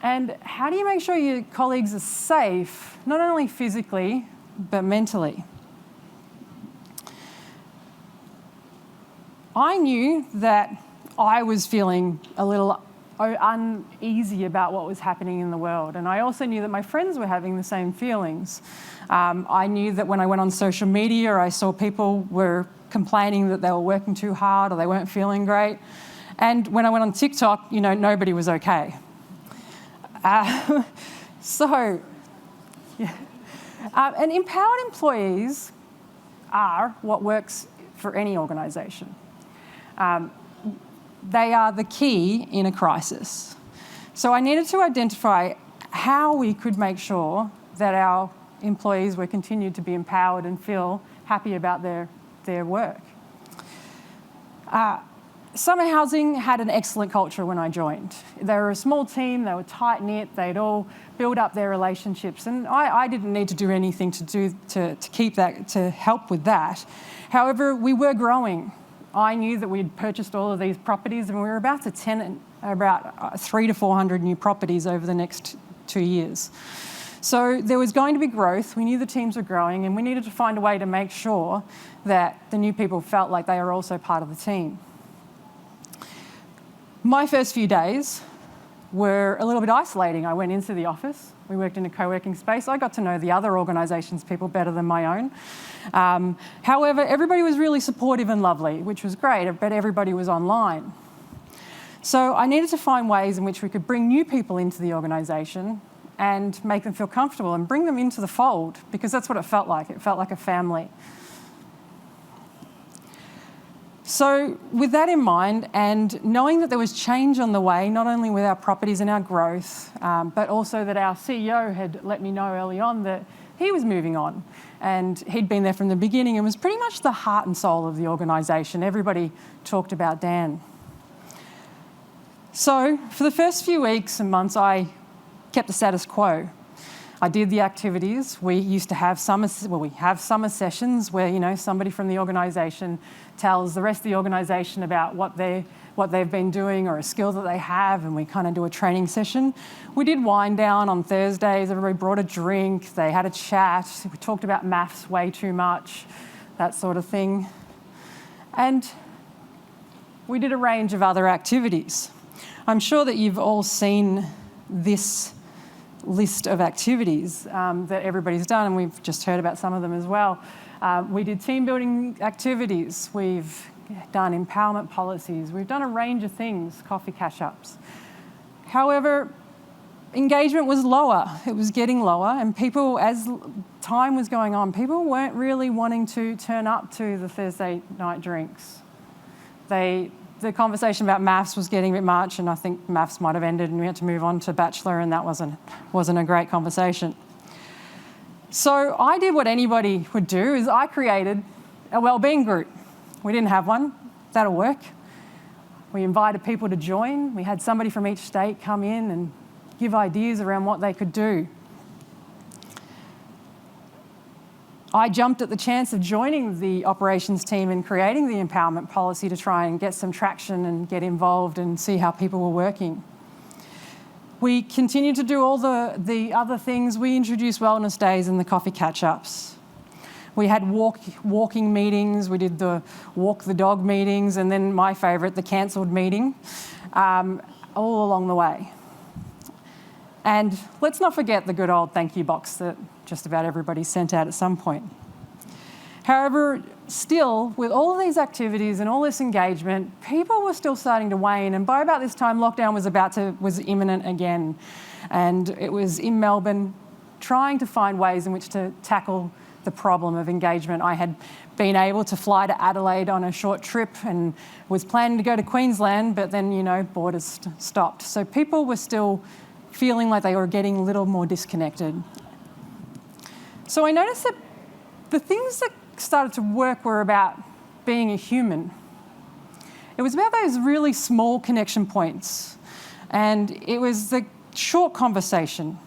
And how do you make sure your colleagues are safe, not only physically, but mentally? I knew that I was feeling a little uneasy about what was happening in the world, and I also knew that my friends were having the same feelings. I knew that when I went on social media, I saw people were complaining that they were working too hard or they weren't feeling great. And when I went on TikTok, you know, nobody was okay. And empowered employees are what works for any organisation. They are the key in a crisis. So I needed to identify how we could make sure that our employees were continued to be empowered and feel happy about their work. Summer Housing had an excellent culture when I joined. They were a small team, they were tight-knit, they'd all build up their relationships, and I didn't need to do anything to keep that, to help with that. However, we were growing. I knew that we'd purchased all of these properties and we were about to tenant about 300 to 400 new properties over the next 2 years. So there was going to be growth. We knew the teams were growing and we needed to find a way to make sure that the new people felt like they were also part of the team. My first few days were a little bit isolating. I went into the office. We worked in a co-working space. I got to know the other organisation's people better than my own. However, everybody was really supportive and lovely, which was great, but everybody was online. So I needed to find ways in which we could bring new people into the organisation and make them feel comfortable and bring them into the fold, because that's what it felt like. It felt like a family. So with that in mind, and knowing that there was change on the way, not only with our properties and our growth, but also that our CEO had let me know early on that he was moving on. And he'd been there from the beginning and was pretty much the heart and soul of the organisation. Everybody talked about Dan. So for the first few weeks and months, I kept the status quo. I did the activities. We used to have we have summer sessions where, you know, somebody from the organisation tells the rest of the organisation about what they've been doing or a skill that they have, and we kind of do a training session. We did wind down on Thursdays. Everybody brought a drink. They had a chat. We talked about maths way too much, that sort of thing. And we did a range of other activities. I'm sure that you've all seen this list of activities that everybody's done, and we've just heard about some of them as well. We did team building activities, we've done empowerment policies, we've done a range of things, coffee catch-ups. However, engagement was lower, it was getting lower, and people, as time was going on, people weren't really wanting to turn up to the Thursday night drinks. The conversation about maths was getting a bit much, and I think maths might have ended and we had to move on to Bachelor, and that wasn't a great conversation. So I did what anybody would do, is I created a wellbeing group. We didn't have one. That'll work. We invited people to join. We had somebody from each state come in and give ideas around what they could do. I jumped at the chance of joining the operations team and creating the empowerment policy to try and get some traction and get involved and see how people were working. We continued to do all the other things. We introduced wellness days and the coffee catch-ups. We had walking meetings. We did the walk the dog meetings, and then my favourite, the cancelled meeting, all along the way. And let's not forget the good old thank you box that just about everybody sent out at some point. However, still, with all of these activities and all this engagement, people were still starting to wane, and by about this time, lockdown was imminent again. And it was in Melbourne, trying to find ways in which to tackle the problem of engagement. I had been able to fly to Adelaide on a short trip and was planning to go to Queensland, but then, borders stopped. So people were still feeling like they were getting a little more disconnected. So I noticed that the things that started to work were about being a human. It was about those really small connection points, and it was the short conversation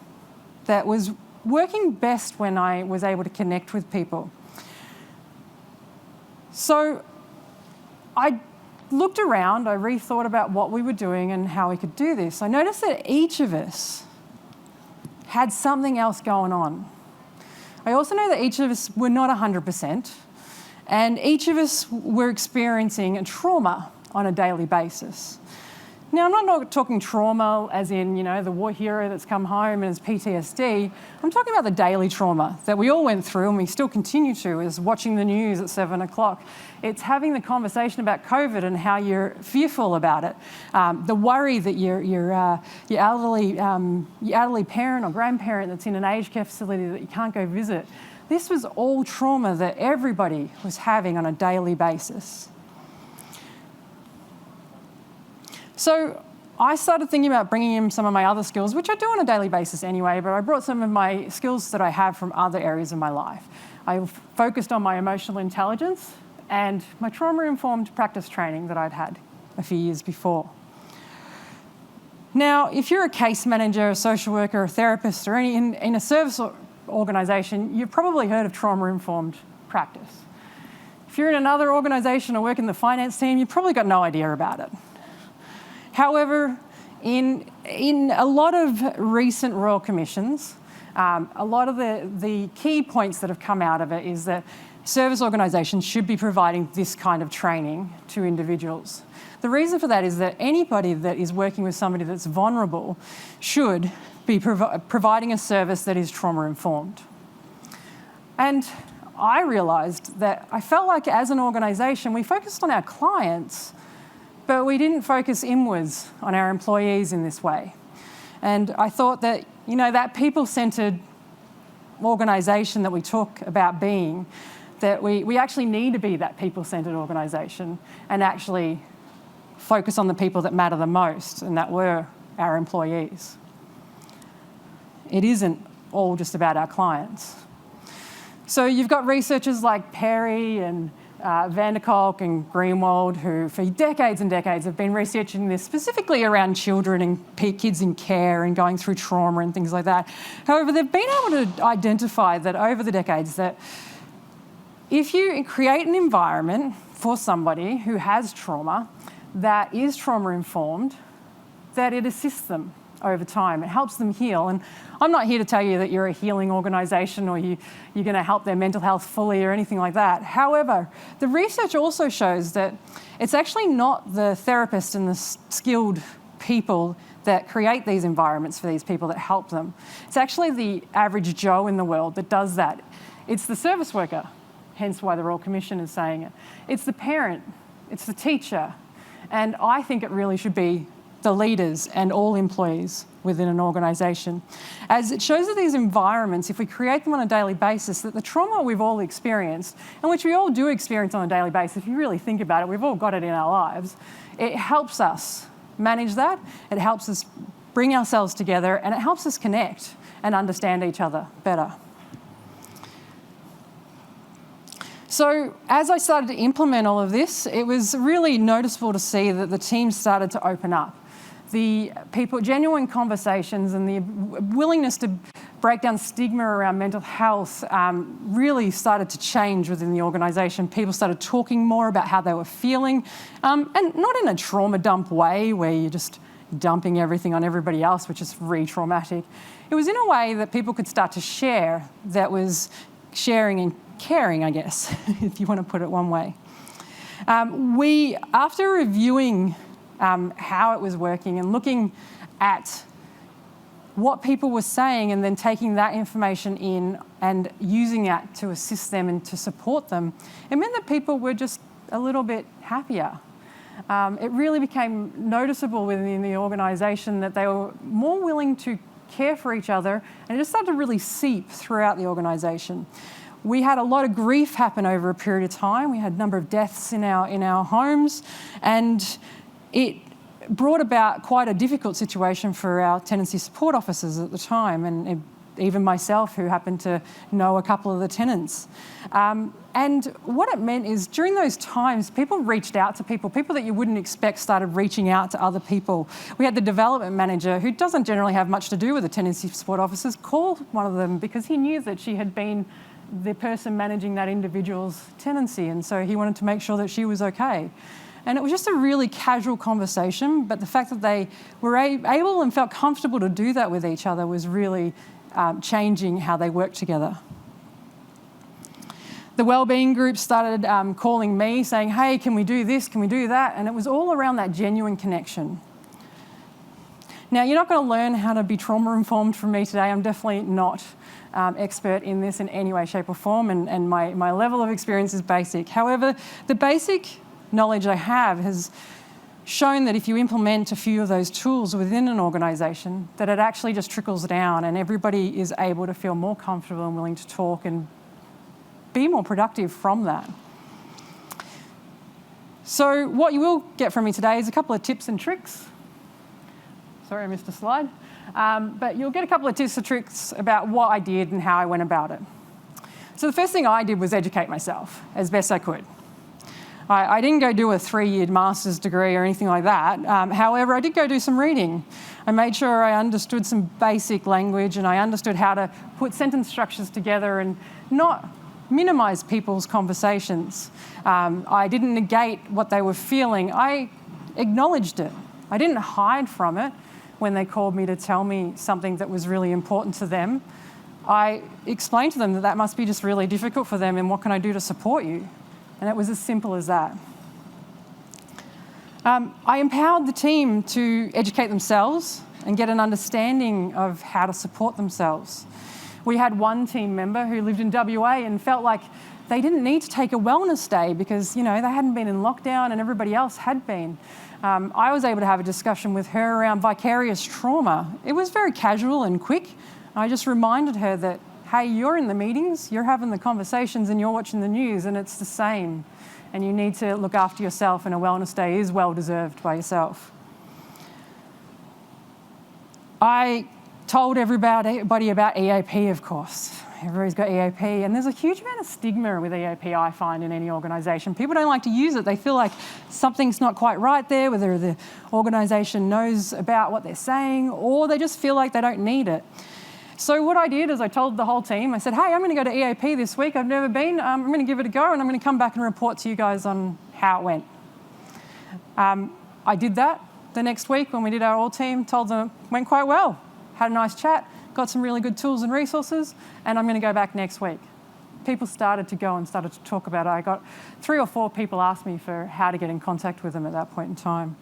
that was working best when I was able to connect with people. So I looked around, I rethought about what we were doing and how we could do this. I noticed that each of us had something else going on. I also know that each of us were not 100%, and each of us were experiencing a trauma on a daily basis. Now, I'm not talking trauma as in, the war hero that's come home and has PTSD. I'm talking about the daily trauma that we all went through and we still continue to, is watching the news at 7 o'clock. It's having the conversation about COVID and how you're fearful about it. The worry that your elderly parent or grandparent that's in an aged care facility that you can't go visit. This was all trauma that everybody was having on a daily basis. So I started thinking about bringing in some of my other skills, which I do on a daily basis anyway, but I brought some of my skills that I have from other areas of my life. I focused on my emotional intelligence and my trauma-informed practice training that I'd had a few years before. Now, if you're a case manager, a social worker, a therapist, or in a service organisation, you've probably heard of trauma-informed practice. If you're in another organisation or work in the finance team, you've probably got no idea about it. However, in a lot of recent Royal Commissions, a lot of the key points that have come out of it is that service organisations should be providing this kind of training to individuals. The reason for that is that anybody that is working with somebody that's vulnerable should be providing a service that is trauma-informed. And I realised that I felt like as an organisation, we focused on our clients, but we didn't focus inwards on our employees in this way. And I thought that, that people-centred organisation that we talk about being, that we actually need to be that people-centred organisation and actually focus on the people that matter the most, and that were our employees. It isn't all just about our clients. So you've got researchers like Perry and Van der Kolk and Greenhalgh, who for decades and decades have been researching this specifically around children and kids in care and going through trauma and things like that. However, they've been able to identify that over the decades that if you create an environment for somebody who has trauma that is trauma-informed, that it assists them over time. It helps them heal. And I'm not here to tell you that you're a healing organisation or you're going to help their mental health fully or anything like that. However, the research also shows that it's actually not the therapists and the skilled people that create these environments for these people that help them. It's actually the average Joe in the world that does that. It's the service worker, hence why the Royal Commission is saying it. It's the parent, it's the teacher, and I think it really should be the leaders and all employees within an organisation. As it shows that these environments, if we create them on a daily basis, that the trauma we've all experienced, and which we all do experience on a daily basis, if you really think about it, we've all got it in our lives, it helps us manage that, it helps us bring ourselves together, and it helps us connect and understand each other better. So as I started to implement all of this, it was really noticeable to see that the team started to open up. the people, genuine conversations and the willingness to break down stigma around mental health really started to change within the organisation. People started talking more about how they were feeling, and not in a trauma dump way where you're just dumping everything on everybody else, which is re-traumatic. It was in a way that people could start to share, that was sharing and caring, I guess, if you want to put it one way. After reviewing how it was working and looking at what people were saying and then taking that information in and using that to assist them and to support them, it meant that people were just a little bit happier. It really became noticeable within the organisation that they were more willing to care for each other, and it just started to really seep throughout the organisation. We had a lot of grief happen over a period of time. We had a number of deaths in our homes, and it brought about quite a difficult situation for our tenancy support officers at the time, and even myself, who happened to know a couple of the tenants. And what it meant is during those times, people reached out to people that you wouldn't expect started reaching out to other people. We had the development manager, who doesn't generally have much to do with the tenancy support officers, call one of them because he knew that she had been the person managing that individual's tenancy, and so he wanted to make sure that she was okay. And it was just a really casual conversation, but the fact that they were able and felt comfortable to do that with each other was really changing how they worked together. The wellbeing group started calling me saying, hey, can we do this, can we do that? And it was all around that genuine connection. Now, you're not going to learn how to be trauma-informed from me today. I'm definitely not expert in this in any way, shape or form, and my level of experience is basic. However, the basic knowledge I have has shown that if you implement a few of those tools within an organisation, that it actually just trickles down and everybody is able to feel more comfortable and willing to talk and be more productive from that. So what you will get from me today is a couple of tips and tricks. Sorry, I missed a slide. But you'll get a couple of tips and tricks about what I did and how I went about it. So the first thing I did was educate myself as best I could. I didn't go do a 3-year master's degree or anything like that. However, I did go do some reading. I made sure I understood some basic language and I understood how to put sentence structures together and not minimise people's conversations. I didn't negate what they were feeling. I acknowledged it. I didn't hide from it when they called me to tell me something that was really important to them. I explained to them that must be just really difficult for them and what can I do to support you? And it was as simple as that. I empowered the team to educate themselves and get an understanding of how to support themselves. We had one team member who lived in WA and felt like they didn't need to take a wellness day because, they hadn't been in lockdown and everybody else had been. I was able to have a discussion with her around vicarious trauma. It was very casual and quick. I just reminded her that, hey, you're in the meetings, you're having the conversations and you're watching the news and it's the same. And you need to look after yourself and a wellness day is well deserved by yourself. I told everybody about EAP, of course. Everybody's got EAP, and there's a huge amount of stigma with EAP, I find, in any organisation. People don't like to use it. They feel like something's not quite right there, whether the organisation knows about what they're saying, or they just feel like they don't need it. So what I did is I told the whole team, I said, hey, I'm going to go to EAP this week. I've never been. I'm going to give it a go, and I'm going to come back and report to you guys on how it went. I did that the next week when we did our all team, told them it went quite well. Had a nice chat, got some really good tools and resources, and I'm going to go back next week. People started to go and started to talk about it. I got 3 or 4 people asked me for how to get in contact with them at that point in time.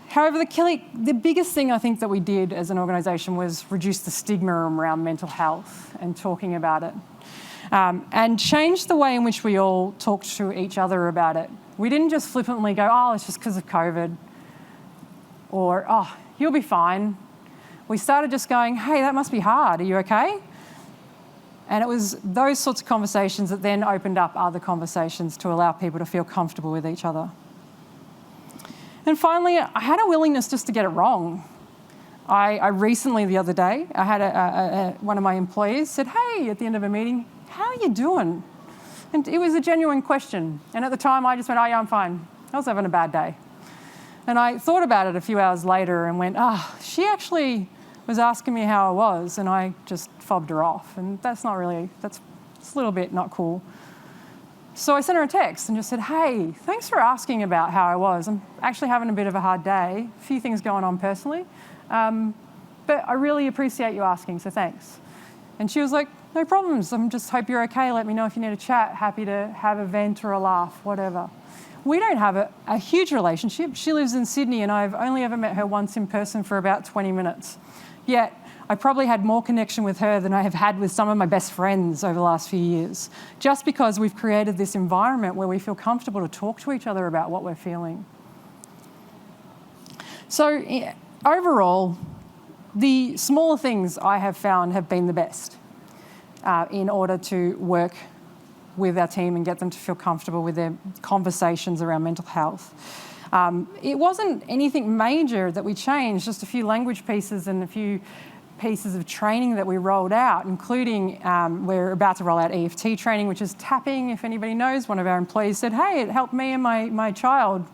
However, the biggest thing I think that we did as an organisation was reduce the stigma around mental health and talking about it, and change the way in which we all talked to each other about it. We didn't just flippantly go, oh, it's just because of COVID, or, oh, you'll be fine. We started just going, hey, that must be hard. Are you okay? And it was those sorts of conversations that then opened up other conversations to allow people to feel comfortable with each other. And finally, I had a willingness just to get it wrong. I recently, the other day, I had one of my employees said, hey, at the end of a meeting, how are you doing? And it was a genuine question. And at the time, I just went, oh, yeah, I'm fine. I was having a bad day. And I thought about it a few hours later and went, she actually was asking me how I was, and I just fobbed her off. And that's a little bit not cool. So I sent her a text and just said, hey, thanks for asking about how I was. I'm actually having a bit of a hard day, a few things going on personally, but I really appreciate you asking, so thanks. And she was like, no problems, just hope you're okay, let me know if you need a chat, happy to have a vent or a laugh, whatever. We don't have a huge relationship. She lives in Sydney and I've only ever met her once in person for about 20 minutes. Yet I probably had more connection with her than I have had with some of my best friends over the last few years, just because we've created this environment where we feel comfortable to talk to each other about what we're feeling. So overall, the smaller things I have found have been the best in order to work with our team and get them to feel comfortable with their conversations around mental health. It wasn't anything major that we changed, just a few language pieces and a few pieces of training that we rolled out, including we're about to roll out EFT training, which is tapping. If anybody knows, one of our employees said, hey, it helped me and my child.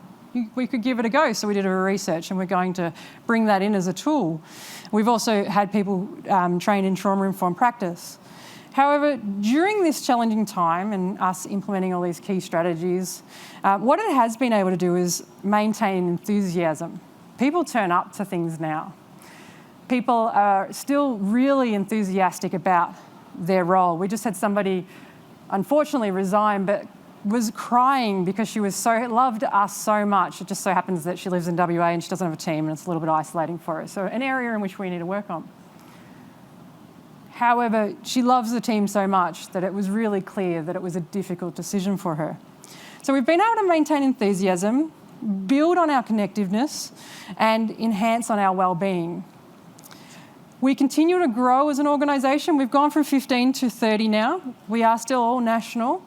We could give it a go. So we did a research and we're going to bring that in as a tool. We've also had people trained in trauma-informed practice. However, during this challenging time and us implementing all these key strategies, what it has been able to do is maintain enthusiasm. People turn up to things now. People are still really enthusiastic about their role. We just had somebody, unfortunately, resign, but was crying because she loved us so much. It just so happens that she lives in WA and she doesn't have a team and it's a little bit isolating for her. So an area in which we need to work on. However, she loves the team so much that it was really clear that it was a difficult decision for her. So we've been able to maintain enthusiasm, build on our connectiveness, and enhance on our well-being. We continue to grow as an organisation. We've gone from 15 to 30 now. We are still all national.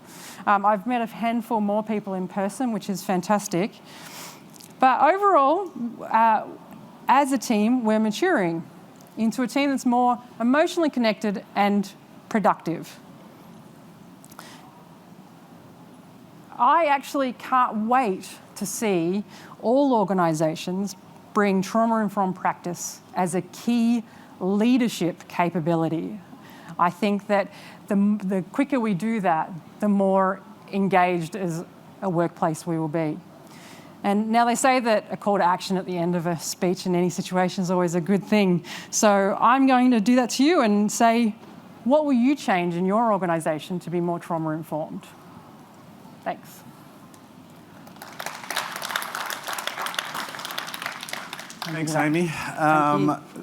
I've met a handful more people in person, which is fantastic. But overall, as a team, we're maturing into a team that's more emotionally connected and productive. I actually can't wait to see all organisations bring trauma-informed practice as a key leadership capability. I think that the quicker we do that, the more engaged as a workplace we will be. And now they say that a call to action at the end of a speech in any situation is always a good thing. So I'm going to do that to you and say, what will you change in your organisation to be more trauma-informed? Thanks. Thanks, Aimie.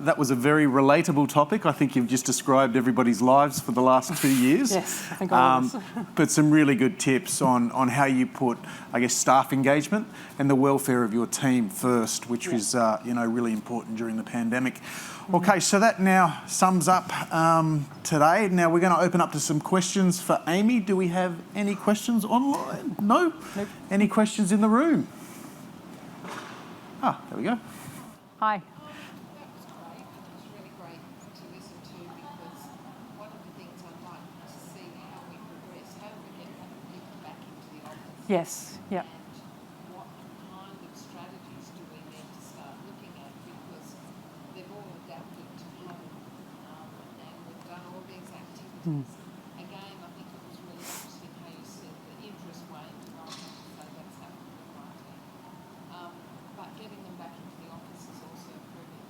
That was a very relatable topic. I think you've just described everybody's lives for the last 2 years. Yes, I think all of us. But some really good tips on how you put, I guess, staff engagement and the welfare of your team first, which was, really important during the pandemic. Okay, so that now sums up today. Now we're going to open up to some questions for Aimie. Do we have any questions online? No? Nope. Any questions in the room? There we go. Hi. That was great. It was really great to listen to because one of the things I'd like to see how we progress, how we get people back into the office. Yes, yeah. And what kind of strategies do we need to start looking at because they've all adapted to home and we've done all these activities. Again, I think it was really interesting how you said the interest waned and I have to say that's happened with my team. But getting them back into the office is also proving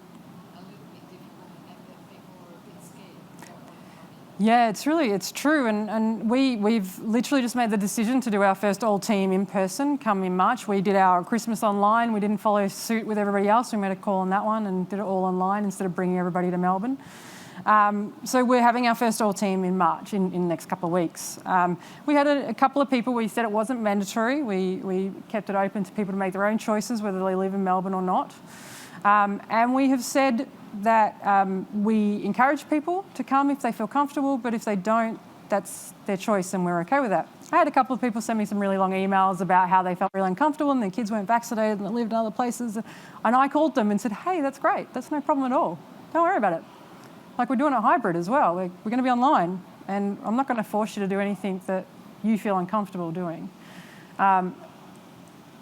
a little bit difficult and that people are a bit scared. Don't want to come in. Yeah, it's true. And we've literally just made the decision to do our first all-team in person come in March. We did our Christmas online. We didn't follow suit with everybody else. We made a call on that one and did it all online instead of bringing everybody to Melbourne. So we're having our first all-team in March, in the next couple of weeks. We had a couple of people, we said it wasn't mandatory. We kept it open to people to make their own choices, whether they live in Melbourne or not. And we have said that we encourage people to come if they feel comfortable, but if they don't, that's their choice and we're okay with that. I had a couple of people send me some really long emails about how they felt really uncomfortable and their kids weren't vaccinated and they lived in other places. And I called them and said, hey, that's great. That's no problem at all. Don't worry about it. Like we're doing a hybrid as well. We're going to be online and I'm not going to force you to do anything that you feel uncomfortable doing.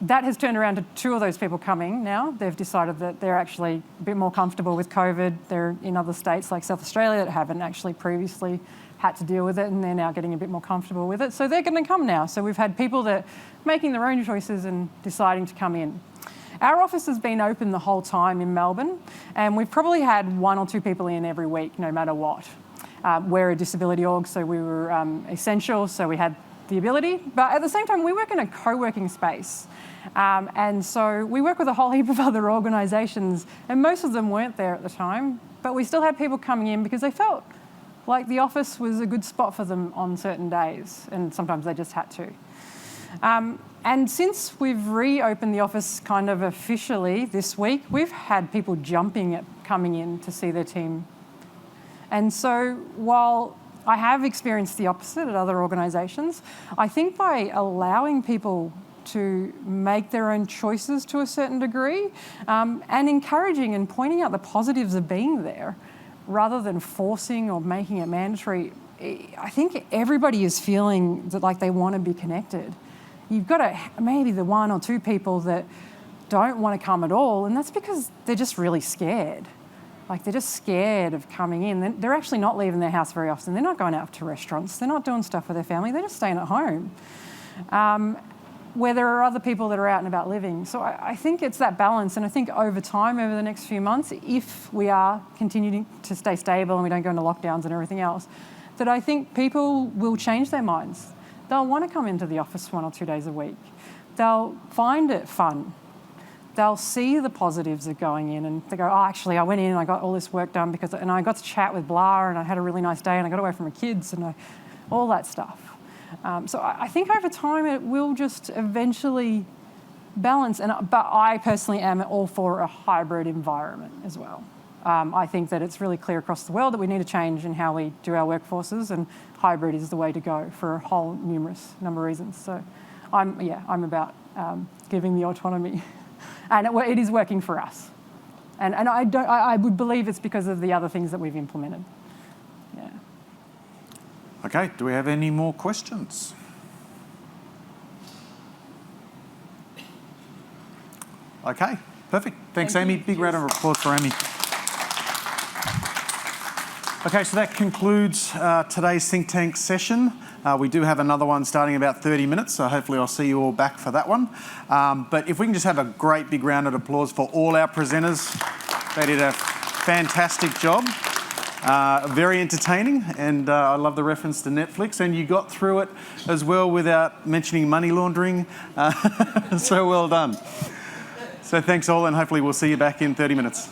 that has turned around to 2 of those people coming now. They've decided that they're actually a bit more comfortable with COVID. They're in other states like South Australia that haven't actually previously had to deal with it, and they're now getting a bit more comfortable with it. So they're going to come now. So we've had people that are making their own choices and deciding to come in. Our office has been open the whole time in Melbourne, and we've probably had 1 or 2 people in every week, no matter what. We're a disability org, so we were essential, so we had the ability. But at the same time, we work in a co-working space. And so we work with a whole heap of other organisations, and most of them weren't there at the time, but we still had people coming in because they felt like the office was a good spot for them on certain days, and sometimes they just had to. And since we've reopened the office kind of officially this week, we've had people jumping at coming in to see their team. And so while I have experienced the opposite at other organisations, I think by allowing people to make their own choices to a certain degree, and encouraging and pointing out the positives of being there, rather than forcing or making it mandatory, I think everybody is feeling that like they want to be connected. You've got to maybe the 1 or 2 people that don't want to come at all, and that's because they're just really scared. Like they're just scared of coming in. They're actually not leaving their house very often. They're not going out to restaurants. They're not doing stuff with their family. They're just staying at home. Where there are other people that are out and about living. So I think it's that balance, and I think over time, over the next few months, if we are continuing to stay stable and we don't go into lockdowns and everything else, that I think people will change their minds. They'll want to come into the office 1 or 2 days a week. They'll find it fun. They'll see the positives of going in, and they go, oh, actually, I went in and I got all this work done and I got to chat with blah, and I had a really nice day, and I got away from my kids, and all that stuff. So I think over time it will just eventually balance, but I personally am all for a hybrid environment as well. I think that it's really clear across the world that we need a change in how we do our workforces, and hybrid is the way to go for a whole numerous number of reasons. So I'm about giving the autonomy, and it is working for us. And I would believe it's because of the other things that we've implemented. Yeah. Okay, do we have any more questions? Okay, perfect. Thanks, Aimie. Big round of applause for Aimie. Okay, so that concludes today's think tank session. We do have another one starting in about 30 minutes, so hopefully I'll see you all back for that one. But if we can just have a great big round of applause for all our presenters. They did a fantastic job. Very entertaining, and I love the reference to Netflix, and you got through it as well without mentioning money laundering. So well done. So thanks all, and hopefully we'll see you back in 30 minutes.